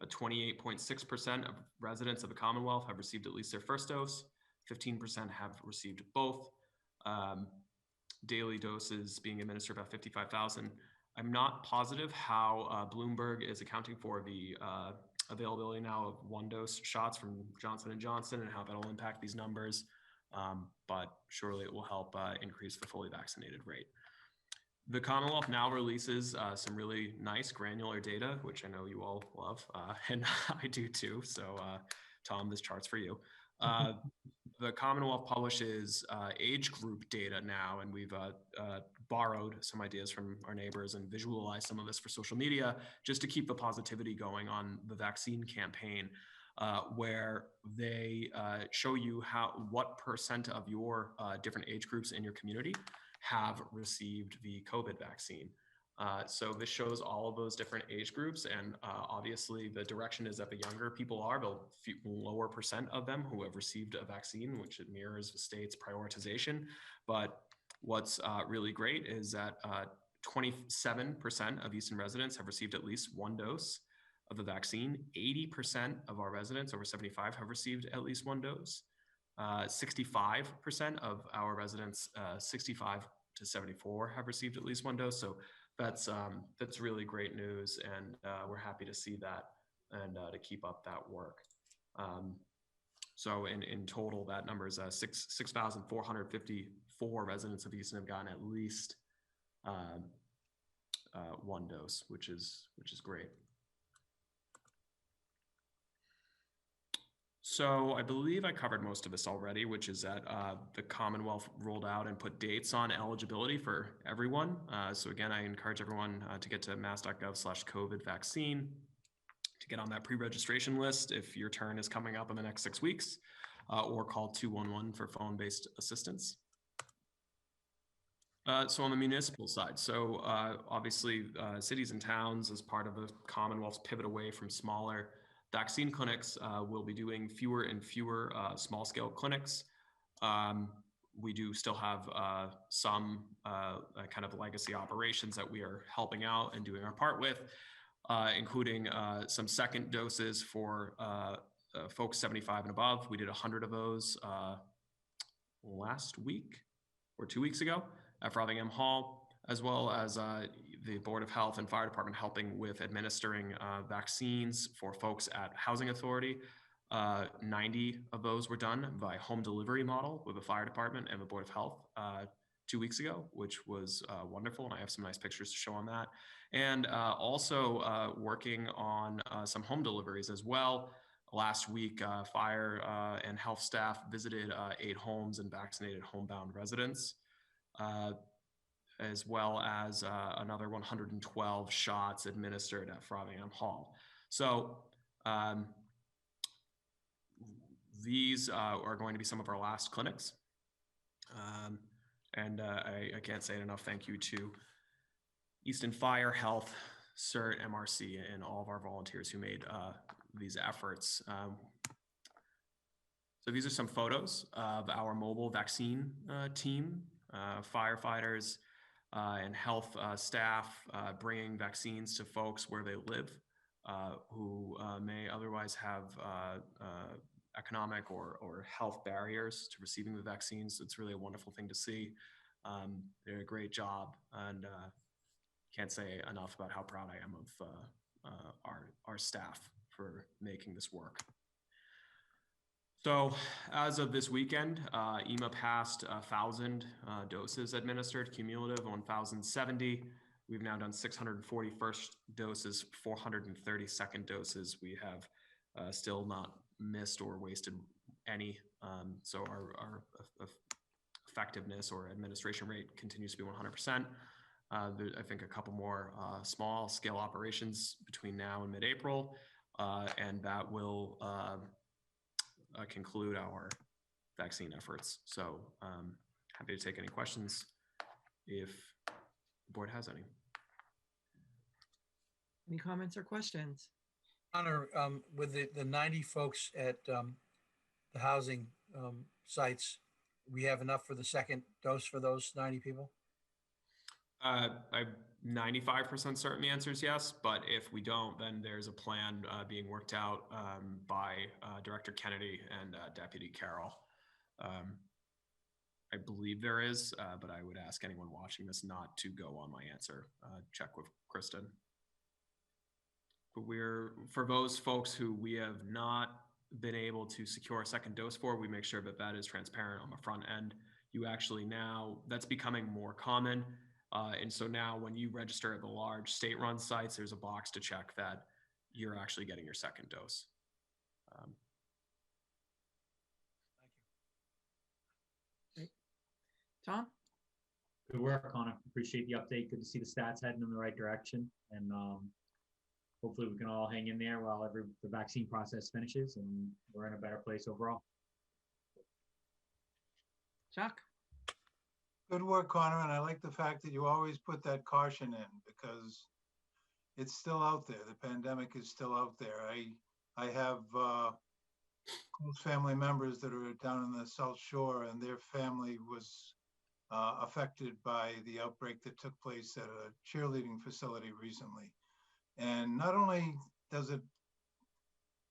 28.6% of residents of the Commonwealth have received at least their first dose. 15% have received both. Daily doses being administered about 55,000. I'm not positive how Bloomberg is accounting for the availability now of one-dose shots from Johnson & Johnson and how that'll impact these numbers, but surely it will help increase the fully vaccinated rate. The Commonwealth now releases some really nice granular data, which I know you all love, and I do too. So Tom, this chart's for you. The Commonwealth publishes age group data now, and we've borrowed some ideas from our neighbors and visualized some of this for social media just to keep the positivity going on the vaccine campaign, where they show you what percent of your different age groups in your community have received the COVID vaccine. So this shows all of those different age groups, and obviously the direction is that the younger people are, the lower percent of them who have received a vaccine, which it mirrors the state's prioritization. But what's really great is that 27% of Easton residents have received at least one dose of the vaccine. 80% of our residents over 75 have received at least one dose. 65% of our residents 65 to 74 have received at least one dose. So that's really great news, and we're happy to see that and to keep up that work. So in total, that number is 6,454 residents of Easton have gotten at least one dose, which is great. So I believe I covered most of this already, which is that the Commonwealth rolled out and put dates on eligibility for everyone. So again, I encourage everyone to get to mass.gov/COVID vaccine to get on that pre-registration list if your turn is coming up in the next 6 weeks, or call 211 for phone-based assistance. So on the municipal side, so obviously cities and towns, as part of the Commonwealth's pivot away from smaller vaccine clinics, will be doing fewer and fewer small-scale clinics. We do still have some kind of legacy operations that we are helping out and doing our part with, including some second doses for folks 75 and above. We did 100 of those last week or 2 weeks ago at Frothingham Hall, as well as the Board of Health and Fire Department helping with administering vaccines for folks at Housing Authority. 90 of those were done by home delivery model with the Fire Department and the Board of Health 2 weeks ago, which was wonderful. And I have some nice pictures to show on that. And also working on some home deliveries as well. Last week, fire and health staff visited 8 homes and vaccinated homebound residents, as well as another 112 shots administered at Frothingham Hall. So these are going to be some of our last clinics. And I can't say it enough. Thank you to Easton Fire, Health, CERT, MRC, and all of our volunteers who made these efforts. So these are some photos of our mobile vaccine team, firefighters and health staff bringing vaccines to folks where they live who may otherwise have economic or health barriers to receiving the vaccines. It's really a wonderful thing to see. They did a great job, and can't say enough about how proud I am of our staff for making this work. So as of this weekend, EMA passed 1,000 doses administered, cumulative 1,070. We've now done 640 first doses, 430 second doses. We have still not missed or wasted any. So our effectiveness or administration rate continues to be 100%. I think a couple more small scale operations between now and mid-April, and that will conclude our vaccine efforts. So happy to take any questions if the board has any. Any comments or questions? Connor, with the 90 folks at the housing sites, we have enough for the second dose for those 90 people? I'm 95% certain the answer is yes, but if we don't, then there's a plan being worked out by Director Kennedy and Deputy Carroll. I believe there is, but I would ask anyone watching this not to go on my answer. Check with Kristen. But for those folks who we have not been able to secure a second dose for, we make sure that that is transparent on the front end. You actually now, that's becoming more common. And so now when you register at the large state-run sites, there's a box to check that you're actually getting your second dose. Thank you. Great. Tom? Good work, Connor. Appreciate the update. Good to see the stats heading in the right direction. And hopefully we can all hang in there while the vaccine process finishes and we're in a better place overall. Chuck? Good work, Connor, and I like the fact that you always put that caution in because it's still out there. The pandemic is still out there. I have close family members that are down in the South Shore, and their family was affected by the outbreak that took place at a cheerleading facility recently. And not only does it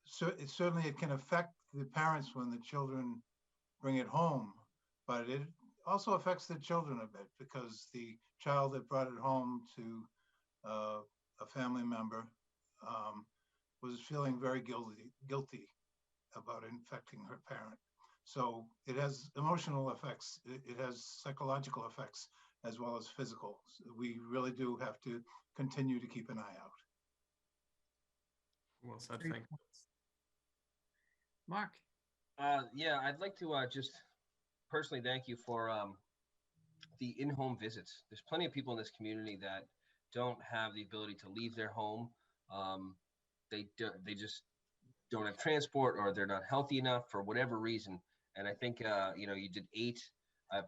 certainly it can affect the parents when the children bring it home, but it also affects the children a bit because the child that brought it home to a family member was feeling very guilty about infecting her parent. So it has emotional effects, it has psychological effects as well as physical. So we really do have to continue to keep an eye out. Well said, thank you. Mark? Yeah, I'd like to just personally thank you for the in-home visits. There's plenty of people in this community that don't have the ability to leave their home. They just don't have transport, or they're not healthy enough for whatever reason. And I think you did 8,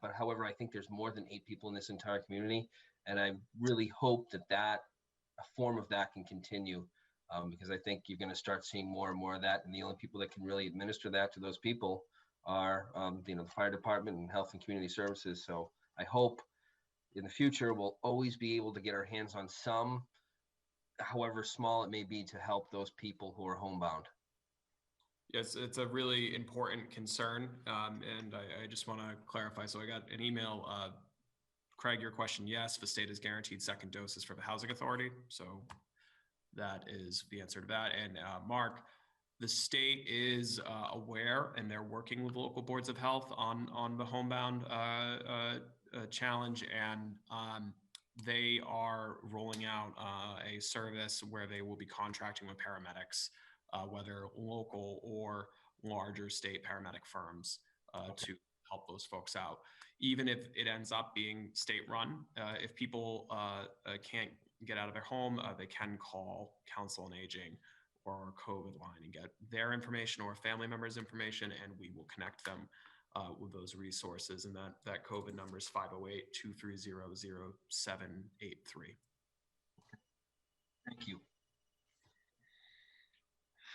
but however, I think there's more than 8 people in this entire community, and I really hope that a form of that can continue. Because I think you're going to start seeing more and more of that, and the only people that can really administer that to those people are, the fire department and health and community services. So I hope in the future we'll always be able to get our hands on some, however small it may be, to help those people who are homebound. Yes, it's a really important concern, and I just want to clarify. So I got an email. Craig, your question: yes, the state has guaranteed second doses for the housing authority. So that is the answer to that. And Mark, the state is aware, and they're working with local boards of health on the homebound challenge, and they are rolling out a service where they will be contracting with paramedics, whether local or larger state paramedic firms, to help those folks out. Even if it ends up being state-run, if people can't get out of their home, they can call Council on Aging or our COVID line and get their information or a family member's information, and we will connect them with those resources. And that COVID number is 508-230-0783. Thank you.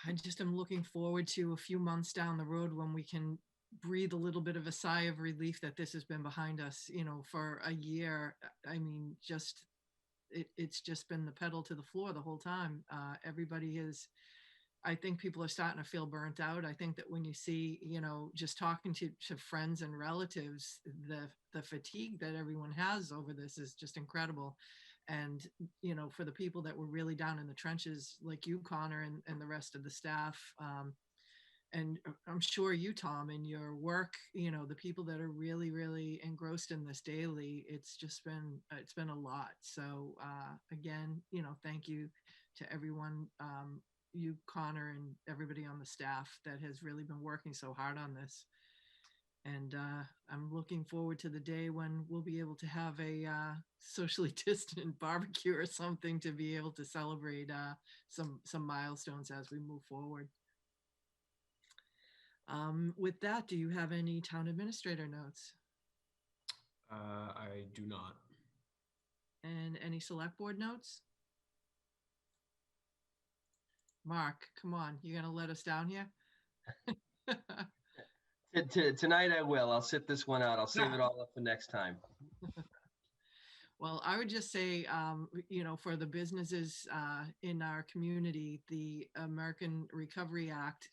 I just am looking forward to a few months down the road when we can breathe a little bit of a sigh of relief that this has been behind us, you know, for a year. I mean, it's just been the pedal to the floor the whole time. Everybody is, I think people are starting to feel burnt out. I think that when you see, you know, just talking to friends and relatives, the fatigue that everyone has over this is just incredible. And, you know, for the people that were really down in the trenches, like you, Connor, and the rest of the staff, and I'm sure you, Tom, in your work, you know, the people that are really, really engrossed in this daily, it's been a lot. So again, you know, thank you to everyone, you, Connor, and everybody on the staff that has really been working so hard on this. And I'm looking forward to the day when we'll be able to have a socially distant barbecue or something to be able to celebrate some milestones as we move forward. With that, do you have any town administrator notes? I do not. And any select board notes? Mark, come on, you're gonna let us down here? Tonight I will. I'll sit this one out. I'll save it all up for next time. Well, I would just say, you know, for the businesses in our community, the American Recovery Act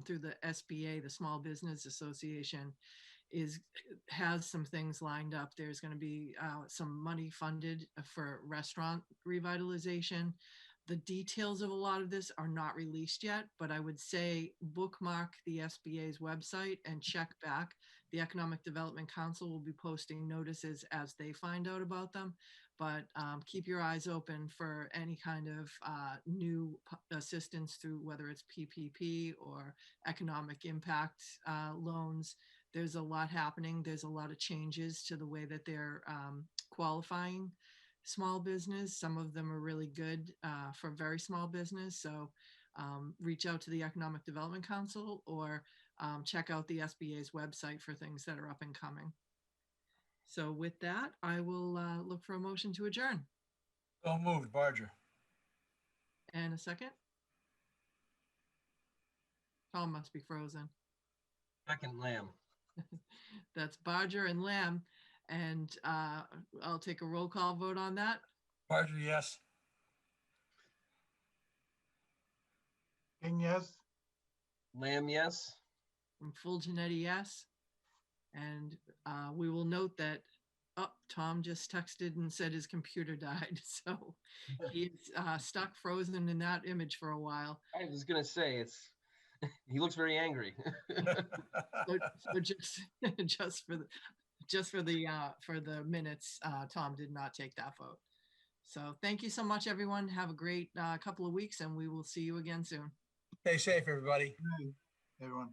through the SBA, the Small Business Association, has some things lined up. There's going to be some money funded for restaurant revitalization. The details of a lot of this are not released yet, but I would say bookmark the SBA's website and check back. The Economic Development Council will be posting notices as they find out about them, but keep your eyes open for any kind of new assistance through whether it's PPP or economic impact loans. There's a lot happening. There's a lot of changes to the way that they're qualifying small business. Some of them are really good for very small business. So reach out to the Economic Development Council or check out the SBA's website for things that are up and coming. So with that, I will look for a motion to adjourn. So moved, Barger. And a second? Tom must be frozen. Second, Lamb. That's Barger and Lamb. And I'll take a roll call vote on that. Barger, yes. King, yes? Lamb, yes. And Full Janetti, yes. And we will note that, Tom just texted and said his computer died. So he's stuck frozen in that image for a while. I was going to say, he looks very angry. So just for the minutes, Tom did not take that vote. So thank you so much, everyone. Have a great couple of weeks, and we will see you again soon. Stay safe, everybody. Everyone.